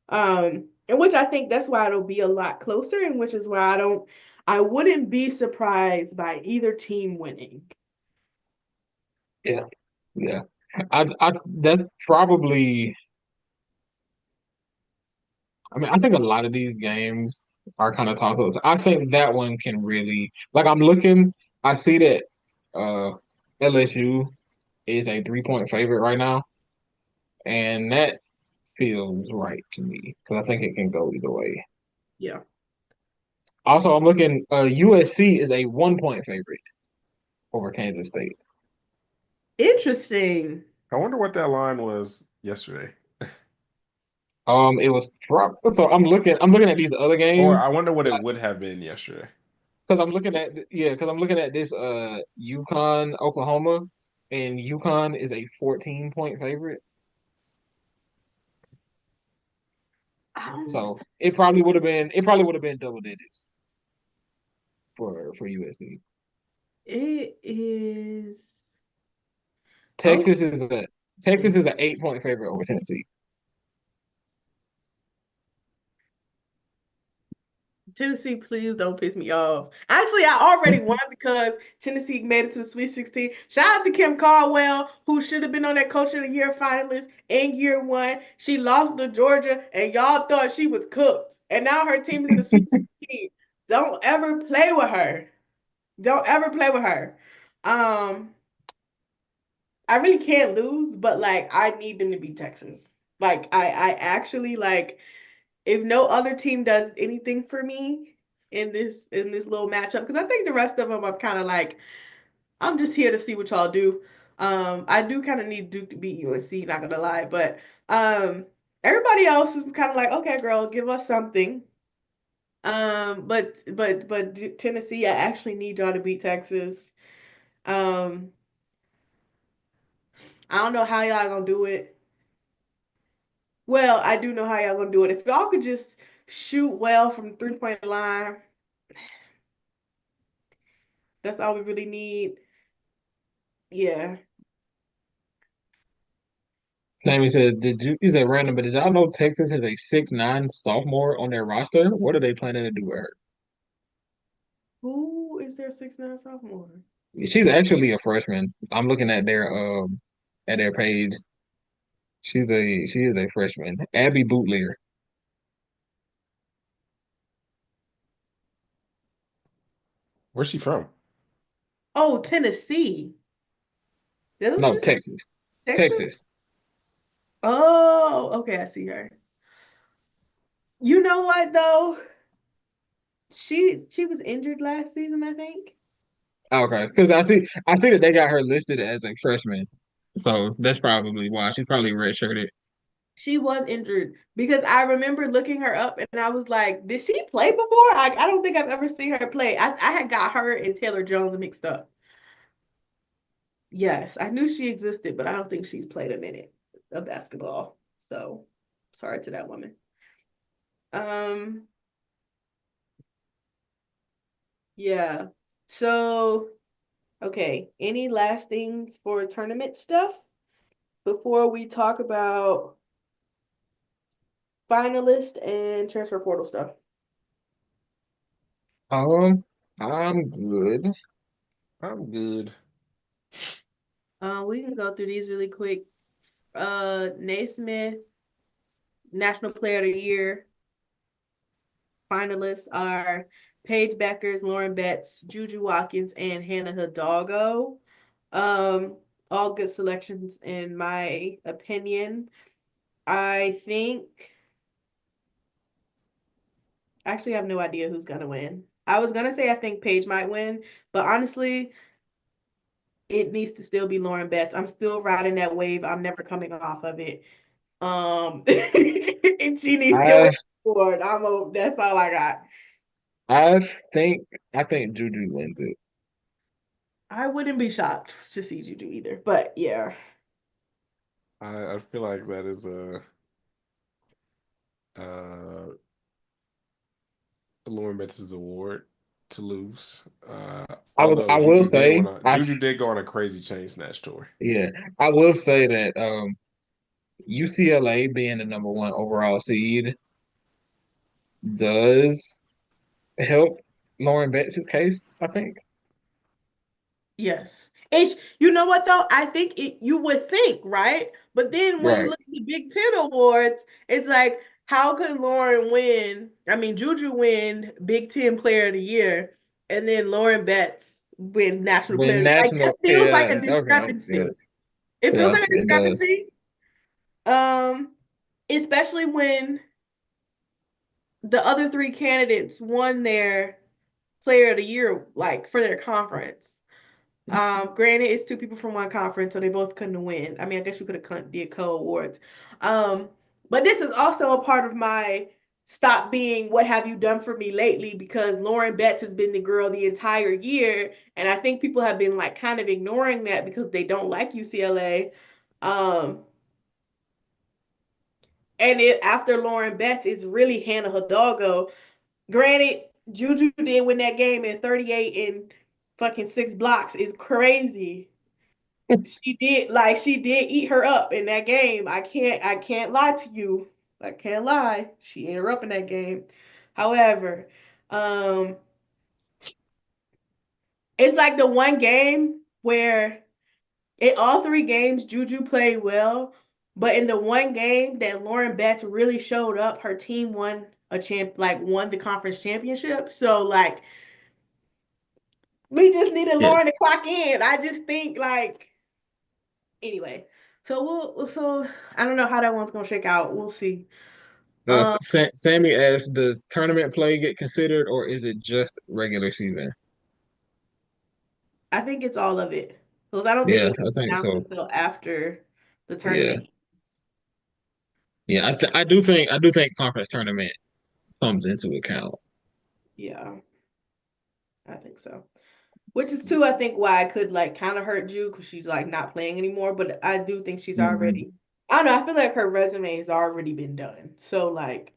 And which I think that's why it'll be a lot closer, and which is why I wouldn't be surprised by either team winning. Yeah, yeah. That's probably. I mean, I think a lot of these games. are kind of toss ups. I think that one can really like I'm looking. I see that uh LSU is a 3-point favorite right now, and that feels right to me because I think it can go either way. Yeah. Also, I'm looking. USC is a 1-point favorite over Kansas State. Interesting. I wonder what that line was yesterday. It was so I'm looking. I'm looking at these other Or games I wonder what it would have been yesterday. because I'm looking at because I'm looking at this UConn Oklahoma, and UConn is a 14-point favorite. Um, So it probably would have been double digits for USC. it is Texas okay. is a Texas is an 8-point favorite over Tennessee. Tennessee, please don't piss me off. Actually, I already won because Tennessee made it to the Sweet 16. Shout out to Kim Caldwell, who should have been on that Coach of the Year finalist in year one. She lost to Georgia, and y'all thought she was cooked. And now her team is in the Sweet 16. Don't ever play with her. Don't ever play with her. Um, I really can't lose, but like I need them to beat Texas. Like I actually like if no other team does anything for me in this little matchup, because I think the rest of them I'm kind of like I'm just here to see what y'all do. I do kind of need Duke to beat USC, not gonna lie, but everybody else is kind of like, okay, girl, give us something. But Tennessee, I actually need y'all to beat Texas. Um, I don't know how y'all gonna do it. Well, I do know how y'all gonna do it. If y'all could just shoot well from the 3-point line, that's all we really need. Yeah. Sammy said, "Did you?" He said, "Random, but did y'all know Texas has a 6'9" sophomore on their roster? What are they planning to do with her? Who is their 6'9" sophomore? She's actually a freshman. I'm looking at their page. She is a freshman. Abby Bootleger. Where's she from? Oh, Tennessee. That's what No, you said? Texas. Texas? Texas. Oh, okay, I see her. You know what though? She was injured last season, I think. Okay, because I see that they got her listed as a freshman, so that's probably why she's probably redshirted. She was injured because I remember looking her up and I was like, did she play before? I don't think I've ever seen her play. I had got her and Taylor Jones mixed up. Yes, I knew she existed, but I don't think she's played a minute of basketball. So sorry to that woman. Um, yeah. So, okay. Any last things for tournament stuff before we talk about finalist and transfer portal stuff? Um, I'm good. I'm good. We can go through these really quick. Naismith, National Player of the Year finalists are Paige Beckers, Lauren Betts, Juju Watkins, and Hannah Hidalgo. Um, all good selections in my opinion. I think actually I have no idea who's gonna win. I was gonna say I think Paige might win, but honestly, it needs to still be Lauren Betts. I'm still riding that wave. I'm never coming off of it. And she needs to get I what for. That's all I got. I I think Juju wins it. I wouldn't be shocked to see you do either. But yeah. I feel like that is uh Lauren Betts' award to lose. Although I will say Juju did go on a crazy chain snatch tour. yeah, I will say that UCLA being the number one overall seed does help Lauren Betts' case, I think. Yes. It's you know what though? I think you would think, right? But then when you Right. look at the Big Ten awards, it's like how could Lauren win? I mean, Juju win Big Ten Player of the Year, and then Lauren Betts win National Player When of the Year. Like that national, feels like a yeah, okay, yeah, discrepancy. It feels yeah, like a it does. discrepancy. Um, especially when the other three candidates won their Player of the Year, like for their conference. Granted, it's two people from one conference, so they both couldn't win. I mean, I guess you could have did co-awards. Um, but this is also a part of my stop being what have you done for me lately because Lauren Betts has been the girl the entire year, and I think people have been like kind of ignoring that because they don't like UCLA. Um, and after Lauren Betts, it's really Hannah Hidalgo. Granted, Juju did win that game in 38 and fucking 6 blocks is crazy. She did eat her up in that game. I can't lie to you. I can't lie. She ate her up in that game. However, um it's like the one game where in all three games Juju played well, but in the one game that Lauren Betts really showed up, her team won the conference championship. So like we just needed Yeah. Lauren to clock in. I just think like anyway. So I don't know how that one's gonna shake out. We'll see. Um, Sammy asked, does tournament play get considered, or is it just regular season? I think it's all of it because I don't think Yeah, it I gets think announced so. until after the Yeah, tournament. yeah, I do think conference tournament comes into account. Yeah, I think so. Which is too, I think, why I could like kind of hurt Ju because she's like not playing anymore. But I do think she's Mhm. already. I don't know. I feel like her resume has already been done. So like,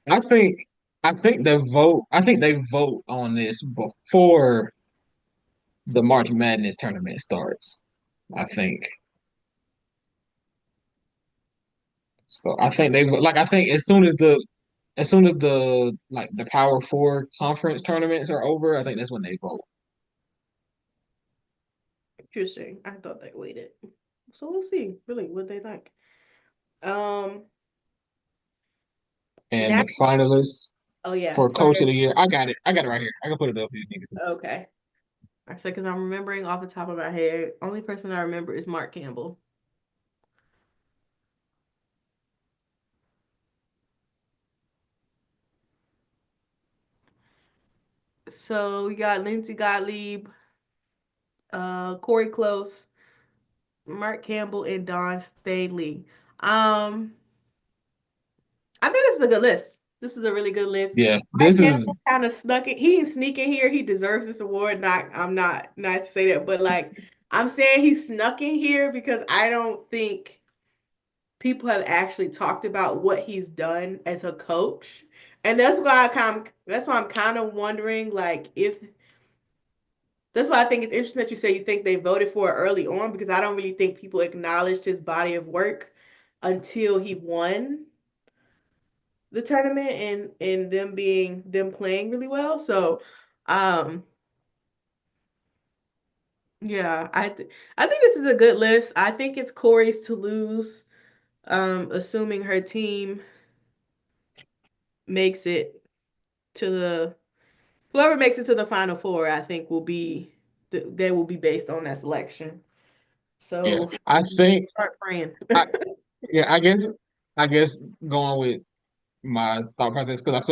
I think I think they vote on this before the March Madness tournament starts. I think so. I think as soon as the like the Power Four conference tournaments are over, I think that's when they vote. interesting. I thought they waited. So we'll see. Really, what they think. Um, And the national. finalists Oh yeah. for Go Coach of ahead. the Year, I got it. I got it right here. I can put it up if you need Okay. I said because I'm remembering off the top of my head. Only person I remember is Mark Campbell. So we got Lindsey Gottlieb, Corey Close, Mark Campbell, and Don Staley. Um, I think this is a good list. This is a really good list. Yeah, Mark this is Campbell kind of snuck it. He didn't sneak in here. He deserves this award. I'm not to say that, but like I'm saying he snuck in here because I don't think people have actually talked about what he's done as a coach. And that's why I'm kind of wondering like if that's why I think it's interesting that you say you think they voted for it early on because I don't really think people acknowledged his body of work until he won the tournament and them playing really well. So, um, yeah, I think this is a good list. I think it's Corey's to lose, assuming her team makes it to the whoever makes it to the final four. I think they will be based on that selection. yeah. So I think start praying. I yeah. I guess going with my thought process because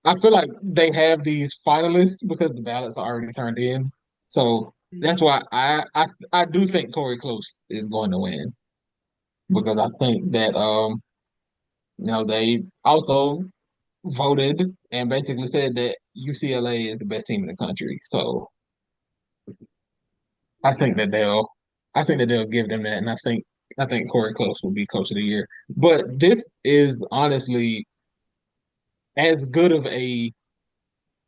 I feel like they have these finalists because the ballots are already turned in. So that's Mhm. why I do think Corey Close is going to win because I think that they also voted and basically said that UCLA is the best team in the country. So I think Yeah. that they'll I think that they'll give them that, and I think Corey Close will be Coach of the Year. But this is honestly as good of a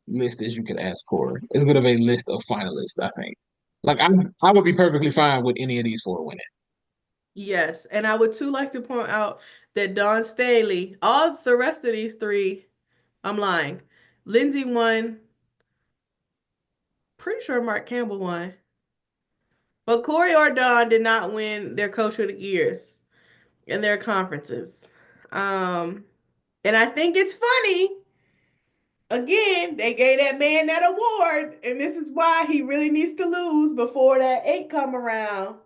list as you could ask for. As good of a list of finalists, I think. Like I would be perfectly fine with any of these four winning. Yes, and I would too like to point out that Dawn Staley, all the rest of these three, I'm lying. Lindsay won. Pretty sure Mark Campbell won. But Corey or Dawn did not win their Coach of the Years in their conferences. Um, And I think it's funny. Again, they gave that man that award, and this is why he really needs to lose before that 8 come around.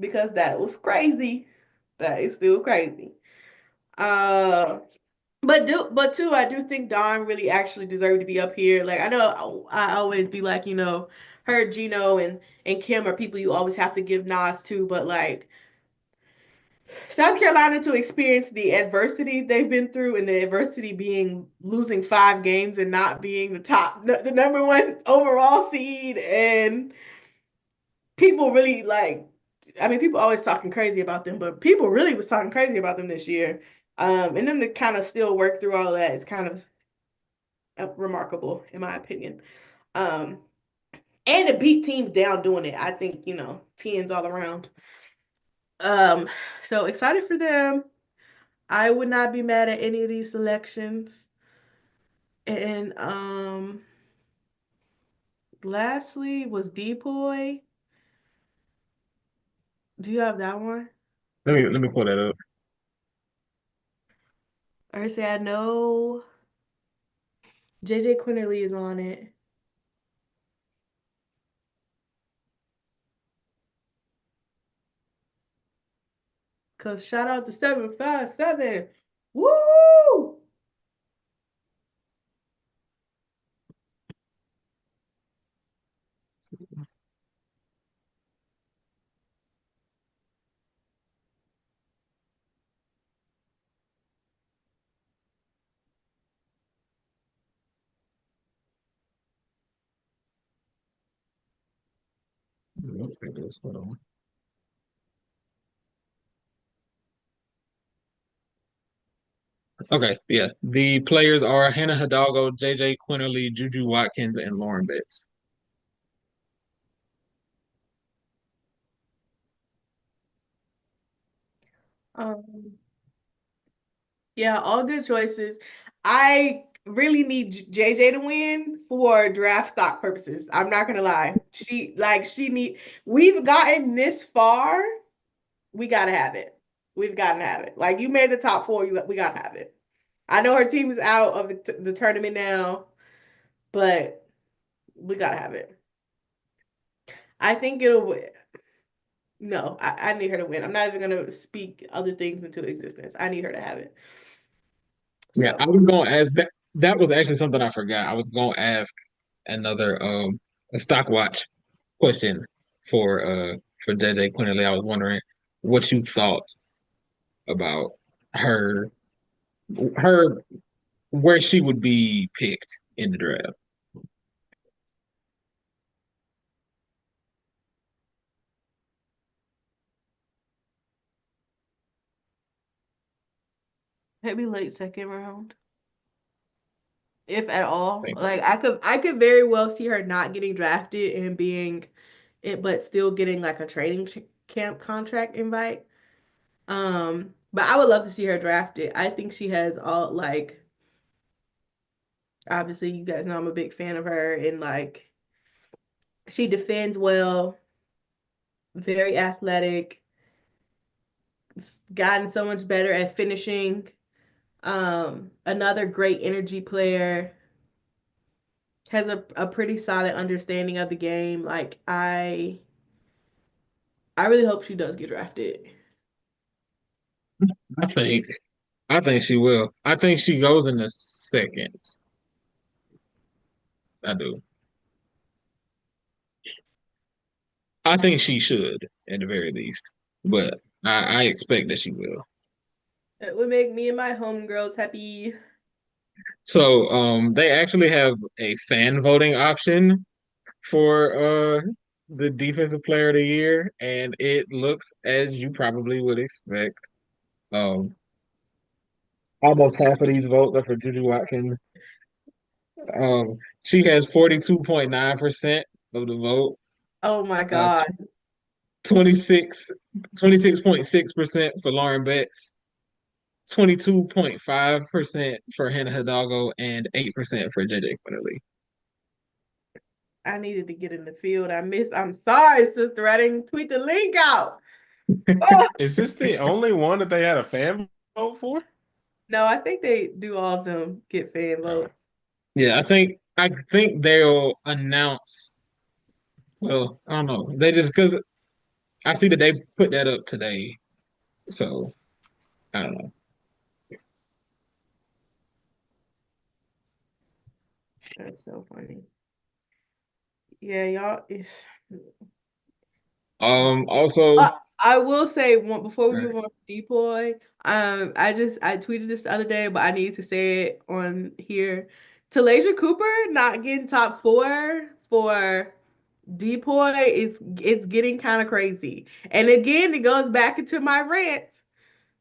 Because that was crazy. That is still crazy. Uh, but too, I do think Dawn really actually deserved to be up here. Like I know I always be like, her, Gino, and Kim are people you always have to give nods to, but like South Carolina to experience the adversity they've been through, and the adversity being losing 5 games and not being the number one overall seed, and people really like. I mean, people always talking crazy about them, but people really was talking crazy about them this year. And then to kind of still work through all of that is kind of remarkable, in my opinion. Um, and to beat teams down doing it, I think, tens all around. Um, so excited for them. I would not be mad at any of these selections. And lastly was Depoy. Do you have that one? Let me pull that up. Or say I know JJ Quinterly is on it. Cause shout out to 757. Woo! Hold on. Okay, yeah. The players are Hannah Hidalgo, JJ Quinterly, Juju Watkins, and Lauren Betts. Um, yeah, all good choices. I really need JJ to win for draft stock purposes. I'm not gonna lie. We've gotten this far, we gotta have it. We've gotta have it. Like you made the top 4, we gotta have it. I know her team is out of the tournament now, but we gotta have it. I think it'll win. No, I need her to win. I'm not even gonna speak other things into existence. I need her to have it. Yeah, I So was gonna ask that. That was actually something I forgot. I was gonna ask another a stock watch question for JJ Quinterly. I was wondering what you thought about her her where she would be picked in the draft. maybe late second round, if at all. Thanks. Like I could very well see her not getting drafted and being it, but still getting like a training camp contract invite. But I would love to see her drafted. I think she has all like obviously you guys know I'm a big fan of her and like she defends well, very athletic, gotten so much better at finishing. Another great energy player, has a pretty solid understanding of the game. Like I really hope she does get drafted. I think I think she will. I think she goes in the second. I do. I think she should at the very least, but I expect that she will. It would make me and my homegirls happy. So they actually have a fan voting option for the defensive player of the year, and it looks as you probably would expect. Um Almost half of these votes are for Juju Watkins. She has 42.9% of the vote. Oh my Uh God. 26 26.6% for Lauren Betts, 22.5% for Hannah Hidalgo, and 8% for JJ Quinterly. I needed to get in the field. I'm sorry, sister. I didn't tweet the link out. Oh, Is this the only one that they had a fan vote for? No, I think they do all of them get fan Oh, votes. Yeah, I think they'll announce. Well, I don't know. They just because I see that they put that up today, so I don't know. That's so funny. Yeah, y'all. It's, Also, I will say one before we all move right, on to Depoy. I tweeted this the other day, but I need to say it on here. Talasia Cooper not getting top four for Depoy is it's getting kind of crazy. And again, it goes back into my rant.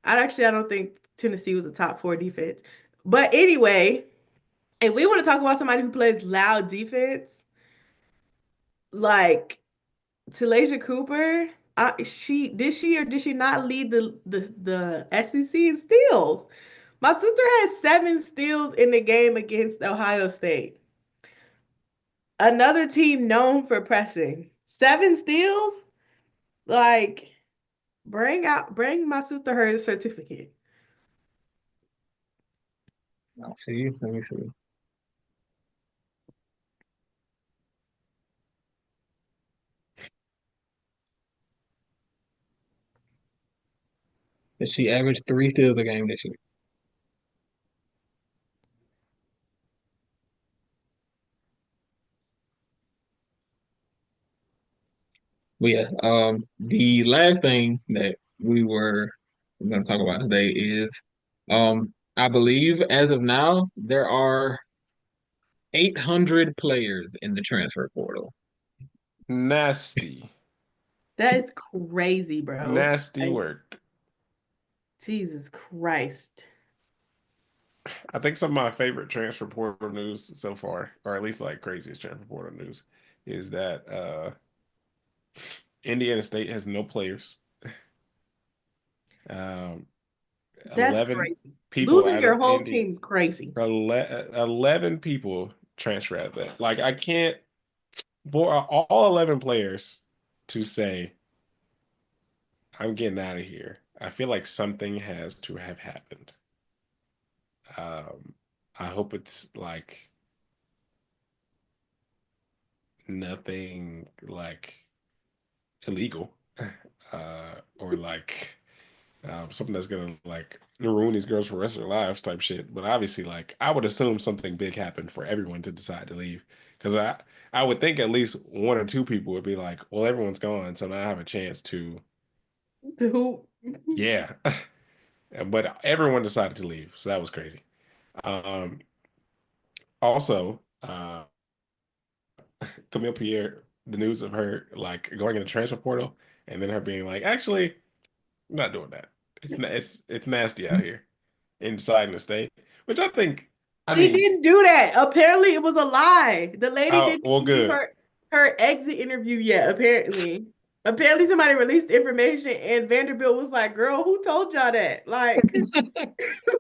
I don't think Tennessee was a top four defense. But anyway, if we want to talk about somebody who plays loud defense, like Talasia Cooper, she or did she not lead the SEC in steals? My sister has 7 steals in the game against Ohio State. Another team known for pressing. 7 steals? Like, bring my sister her certificate. I'll see. Let me see. Did she average 3 steals a game this year? But yeah, the last thing that we were going to talk about today is, I believe as of now there are 800 players in the transfer portal. nasty, That is crazy, bro. nasty Like, work. Jesus Christ. I think some of my favorite transfer portal news so far, or at least like craziest transfer portal news, is that Indiana State has no players. Um, That's 11 crazy. people Losing out your of whole Indy, team's crazy. 11 people transfer out of that. Like I can't, for all 11 players to say, I'm getting out of here. I feel like something has to have happened. Um, I hope it's like nothing like illegal, or like something that's gonna like ruin these girls for the rest of their lives type shit. But obviously, like I would assume something big happened for everyone to decide to leave, because I would think at least one or two people would be like, well, everyone's gone, so now I have a chance to, To who? yeah. But everyone decided to leave, so that was crazy. Um, also, Camille Pierre, the news of her like going in the transfer portal and then her being like, actually, I'm not doing that. It's nasty out here inside the state, which I think, I She mean, didn't do that. Apparently, it was a lie. The lady oh didn't well, even give good. her exit interview yet. Apparently, somebody released information, and Vanderbilt was like, "Girl, who told y'all that?" Like,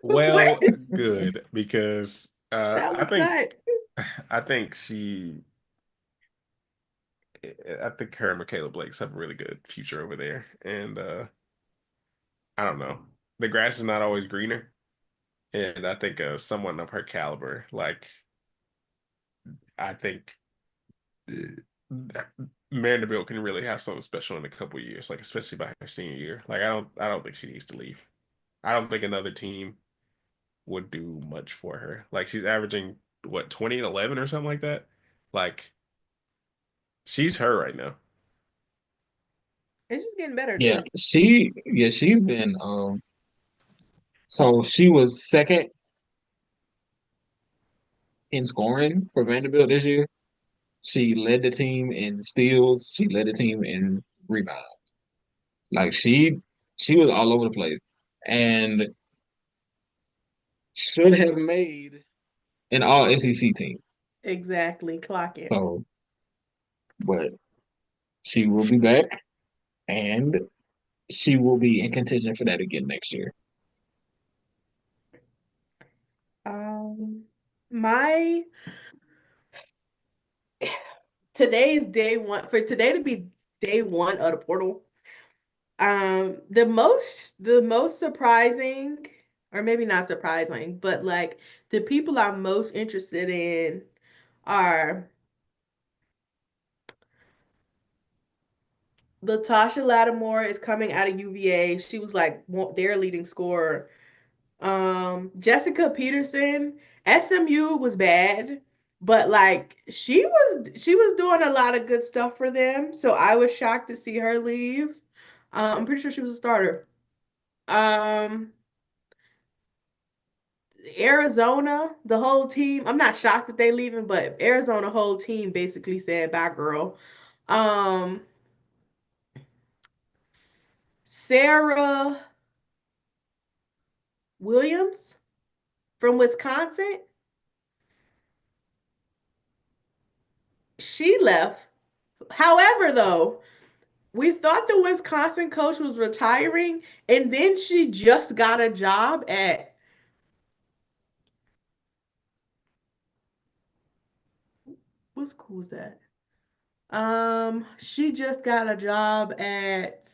what? Well, good because That I was think nuts. I think I think her and Makayla Blakes have a really good future over there, and I don't know, the grass is not always greener, and I think someone of her caliber, like I think Vanderbilt can really have something special in a couple of years, like especially by her senior year. Like I don't think she needs to leave. I don't think another team would do much for her. Like she's averaging what 20 and 11 or something like that. Like she's her right now. It's just getting better Yeah, too. she's been so she was second in scoring for Vanderbilt this year. She led the team in steals. She led the team in rebounds. Like she was all over the place and should have made an all SEC team. Exactly. Clock it. So, but she will be back and she will be in contention for that again next year. My today's day one for today to be day one of the portal. The most surprising. or maybe not surprising, but like the people I'm most interested in are Latasha Lattimore is coming out of UVA. She was like their leading scorer. Jessica Peterson, SMU was bad, but like she was doing a lot of good stuff for them. So I was shocked to see her leave. I'm pretty sure she was a starter. Um, Arizona, the whole team. I'm not shocked that they leaving, but Arizona whole team basically said bye, girl. Um, Sarah Williams from Wisconsin, she left. However, though, we thought the Wisconsin coach was retiring, and then she just got a job at what school is that? She just got a job at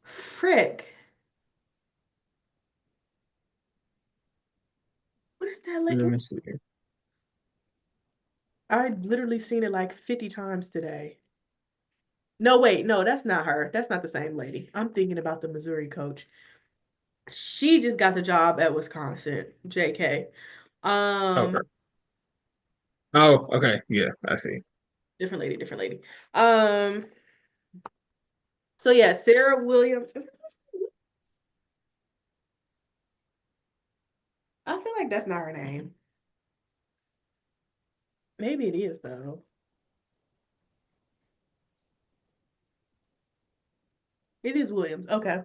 Frick. What is that? Let me see. I literally seen it like 50 times today. No, wait, no, that's not her. That's not the same lady. I'm thinking about the Missouri coach. She just got the job at Wisconsin. JK. Okay. Um, Oh, okay. Yeah, I see. different lady, different lady. Um, so yeah, Sarah Williams. I feel like that's not her name. Maybe it is though. It is Williams. Okay.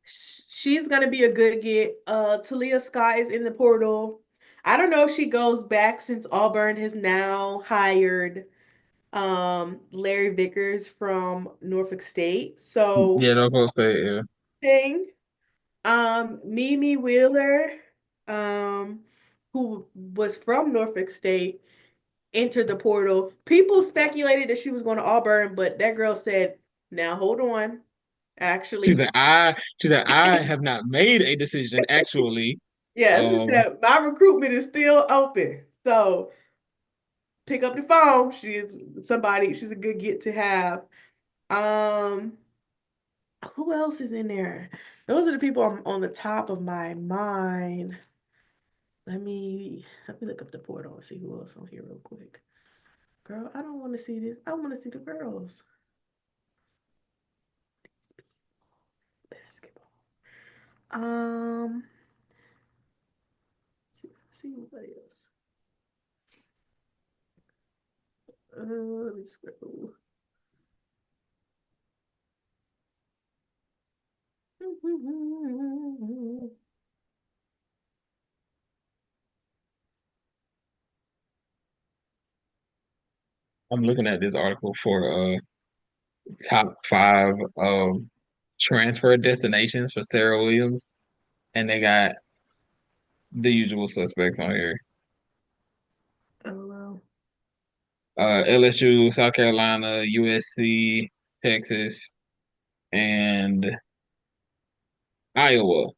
She's gonna be a good get. Talia Scott is in the portal. I don't know if she goes back since Auburn has now hired Larry Vickers from Norfolk State. So Yeah, don't post that. Yeah. thing. Mimi Wheeler, um, who was from Norfolk State, entered the portal. People speculated that she was going to Auburn, but that girl said, "Now hold on, She actually." said, she said, I have not made a decision actually. Yes, it Um, said my recruitment is still open. So pick up the phone. She is somebody, she's a good get to have. Um, who else is in there? Those are the people on the top of my mind. Let me look up the portal and see who else on here real quick. Girl, I don't want to see this. I want to see the girls. Basketball. Um, see what else. Let me scroll. I'm looking at this article for top five transfer destinations for Sarah Williams, and they got the usual suspects on here. Oh well. LSU, South Carolina, USC, Texas, and Iowa.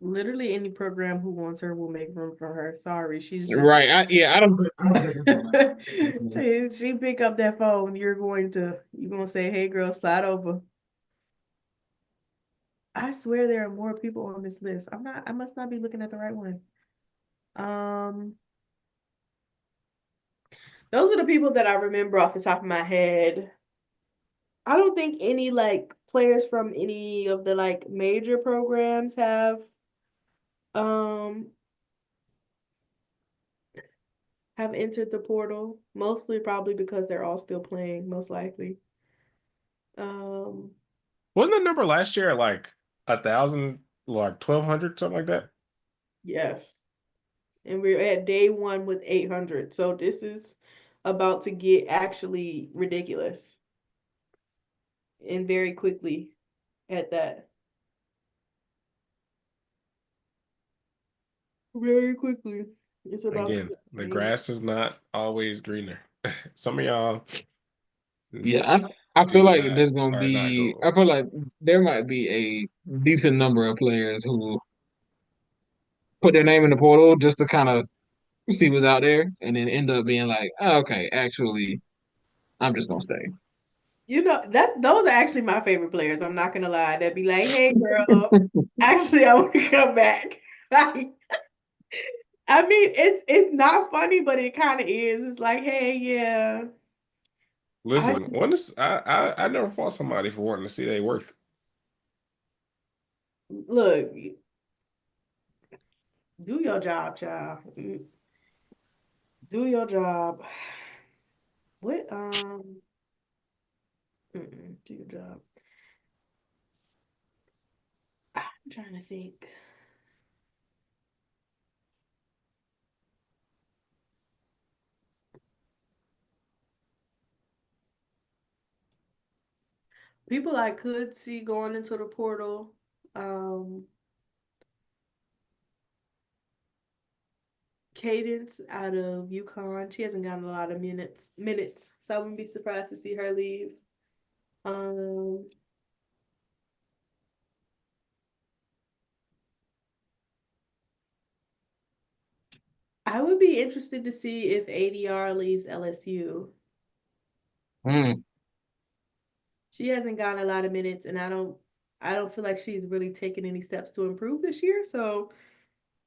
Literally any program who wants her will make room for her. Sorry, she's just Right. I don't think it's gonna happen. she pick up that phone, you're gonna say, "Hey girl, slide over." I swear there are more people on this list. I must not be looking at the right one. Um, those are the people that I remember off the top of my head. I don't think any like players from any of the like major programs um have entered the portal. Mostly probably because they're all still playing, most likely. Um, Wasn't the number last year like 1,000, like 1,200, something like that? yes. And we're at day one with 800. So this is about to get actually ridiculous and very quickly at that. Very quickly. It's about to Again, get the amazing. grass is not always greener. Some of y'all, Yeah, I feel do like not there's gonna are not be. going. I feel like there might be a decent number of players who put their name in the portal just to kind of see what's out there, and then end up being like, oh, okay, actually, I'm just gonna stay. You know, that those are actually my favorite players. I'm not gonna lie. They'd be like, "Hey, girl, actually, I want to come back." Like, I mean, it's not funny, but it kind of is. It's like, "Hey, yeah, I Listen, I never fought somebody for wanting to see their worth. look, do your job, child. Do your job. What do your job. I'm trying to think. People I could see going into the portal. Um, Cadence out of UConn. She hasn't gotten a lot of minutes, so I wouldn't be surprised to see her leave. Um, I would be interested to see if ADR leaves LSU. Mm, She hasn't gotten a lot of minutes, and I don't feel like she's really taken any steps to improve this year. So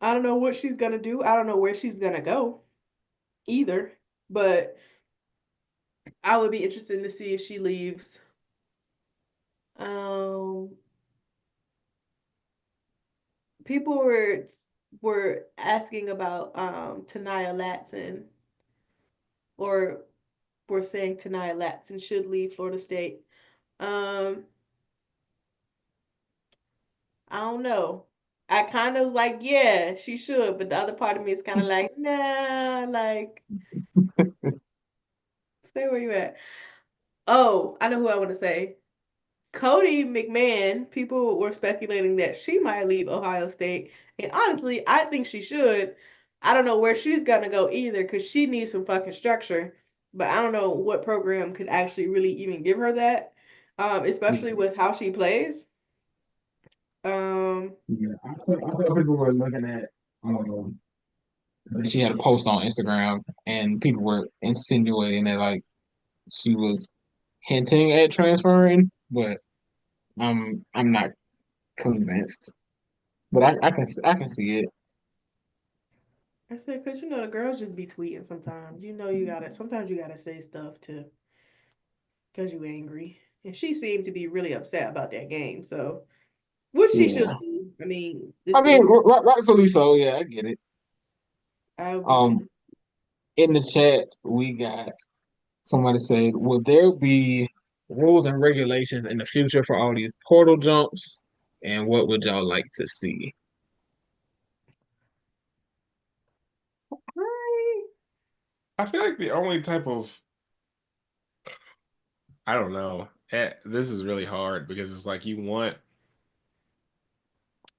I don't know what she's gonna do. I don't know where she's gonna go either. But I would be interested to see if she leaves. Um, People were asking about Tanaya Latson, or were saying Tanaya Latson should leave Florida State. Um, I don't know. I kind of was like, yeah, she should, but the other part of me is kind of like, nah, like stay where you at. Oh, I know who I want to say. Cody McMahon, people were speculating that she might leave Ohio State. And honestly, I think she should. I don't know where she's going to go either because she needs some fucking structure. But I don't know what program could actually really even give her that, especially with how she plays. Um, yeah, I saw people were looking at. Um, she had a post on Instagram, and people were insinuating that like she was hinting at transferring, but I'm not convinced. But I can see it. I said, because the girls just be tweeting sometimes. Sometimes you gotta say stuff to, because you angry. And she seemed to be really upset about that game. So, which she should Yeah, be. I mean, I this mean, rightfully so. Yeah, I get it. I would be Um, in the chat, we got somebody said, "Will there be rules and regulations in the future for all these portal jumps? And what would y'all like to see?" I feel like the only type of I don't know. This is really hard because it's like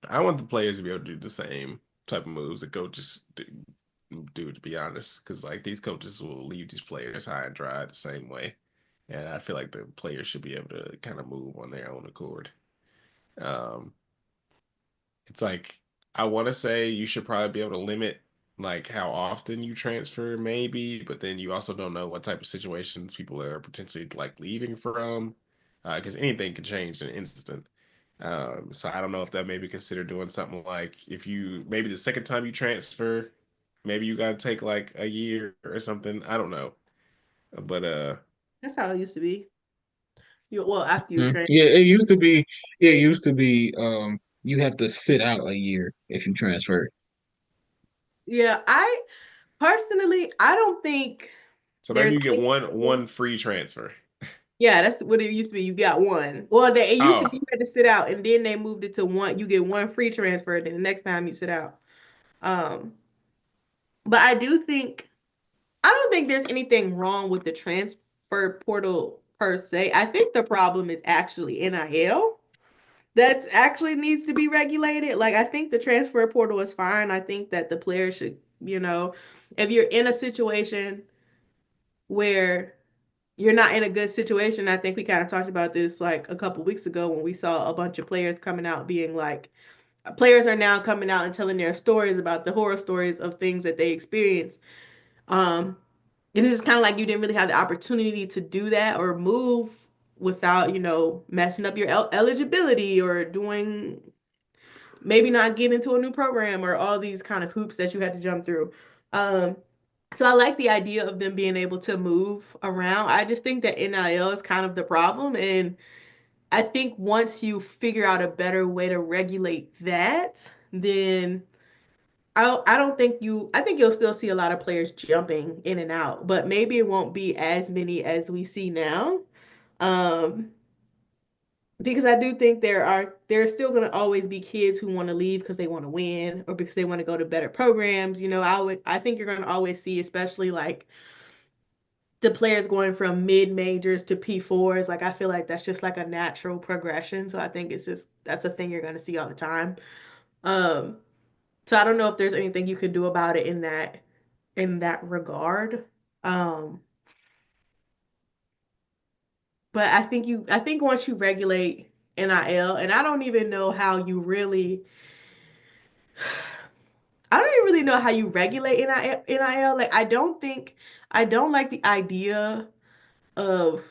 I want the players to be able to do the same type of moves that coaches do, to be honest, because like these coaches will leave these players high and dry the same way, and I feel like the players should be able to kind of move on their own accord. Um, it's like I want to say you should probably be able to limit like how often you transfer, maybe, but then you also don't know what type of situations people are potentially like leaving from, because anything can change in an instant. So I don't know if that maybe consider doing something like if you maybe the second time you transfer, maybe you got to take like a year or something. I don't know, but That's how it used to be. Well, after you train. Yeah, it used to be. It used to be. You have to sit out a year if you transfer. Yeah, I personally, I don't think so maybe there's you get any one free transfer. Yeah, that's what it used to be. You got one. Well, it used to be Oh, you had to sit out, and then they moved it to one. You get one free transfer. Then the next time you sit out. Um, but I don't think there's anything wrong with the transfer portal per se. I think the problem is actually NIL. That's actually needs to be regulated. Like I think the transfer portal is fine. I think that the player should, if you're in a situation where you're not in a good situation. I think we kind of talked about this like a couple weeks ago when we saw a bunch of players coming out being like, players are now coming out and telling their stories about the horror stories of things that they experienced. Um, and it's just kind of like you didn't really have the opportunity to do that or move without, messing up your eligibility or doing maybe not getting into a new program or all these kind of hoops that you had to jump through. Um, so I like the idea of them being able to move around. I just think that NIL is kind of the problem. And I think once you figure out a better way to regulate that, then I don't think I think you'll still see a lot of players jumping in and out, but maybe it won't be as many as we see now. Um, because I do think there's still going to always be kids who want to leave because they want to win or because they want to go to better programs. I think you're going to always see, especially like the players going from mid majors to P4s. Like I feel like that's just like a natural progression. So I think that's a thing you're going to see all the time. Um, so I don't know if there's anything you could do about it in that regard. Um, but I think once you regulate NIL, and I don't even know how you really I don't even really know how you regulate NIL. Like I don't like the idea of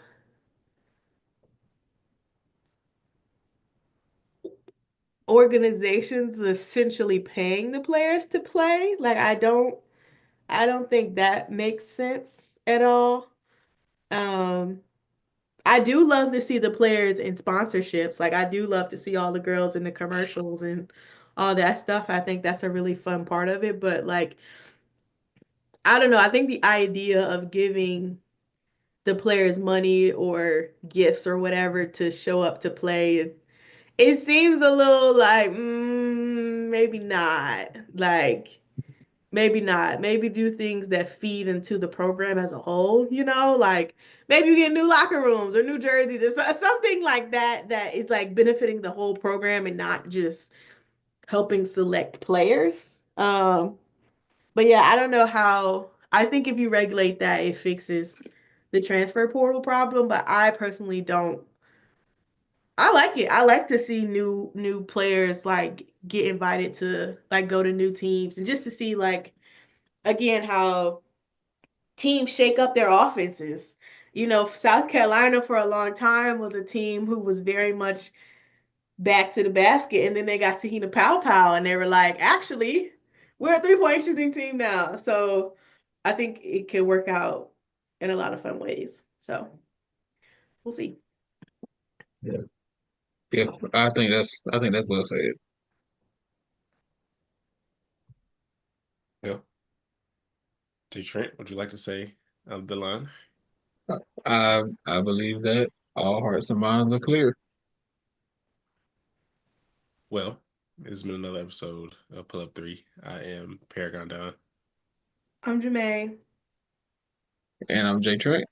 organizations essentially paying the players to play. Like I don't think that makes sense at all. Um I do love to see the players in sponsorships. Like I do love to see all the girls in the commercials and all that stuff. I think that's a really fun part of it, but like I don't know, I think the idea of giving the players money or gifts or whatever to show up to play, it seems a little like maybe not. Like maybe not. Maybe do things that feed into the program as a whole, like maybe you get new locker rooms or new jerseys or something like that that is like benefiting the whole program and not just helping select players. But yeah, I don't know how. I think if you regulate that, it fixes the transfer portal problem, but I personally don't. I like it. I like to see new players like get invited to like go to new teams and just to see like again how teams shake up their offenses. South Carolina for a long time was a team who was very much back to the basket, and then they got Tahina Pow Pow, and they were like, actually, we're a three-point shooting team now. So I think it can work out in a lot of fun ways. So we'll see. Yeah, yeah. I think that's well said. Yeah. Trent, would you like to say the line? I believe that all hearts and minds are clear. Well, this has been another episode of Pull Up 3. I am Paragon Don. I'm Jamae. And I'm Jay Trey.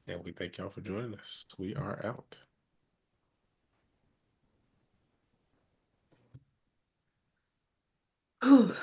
And we thank y'all for joining us. We are out. Whew.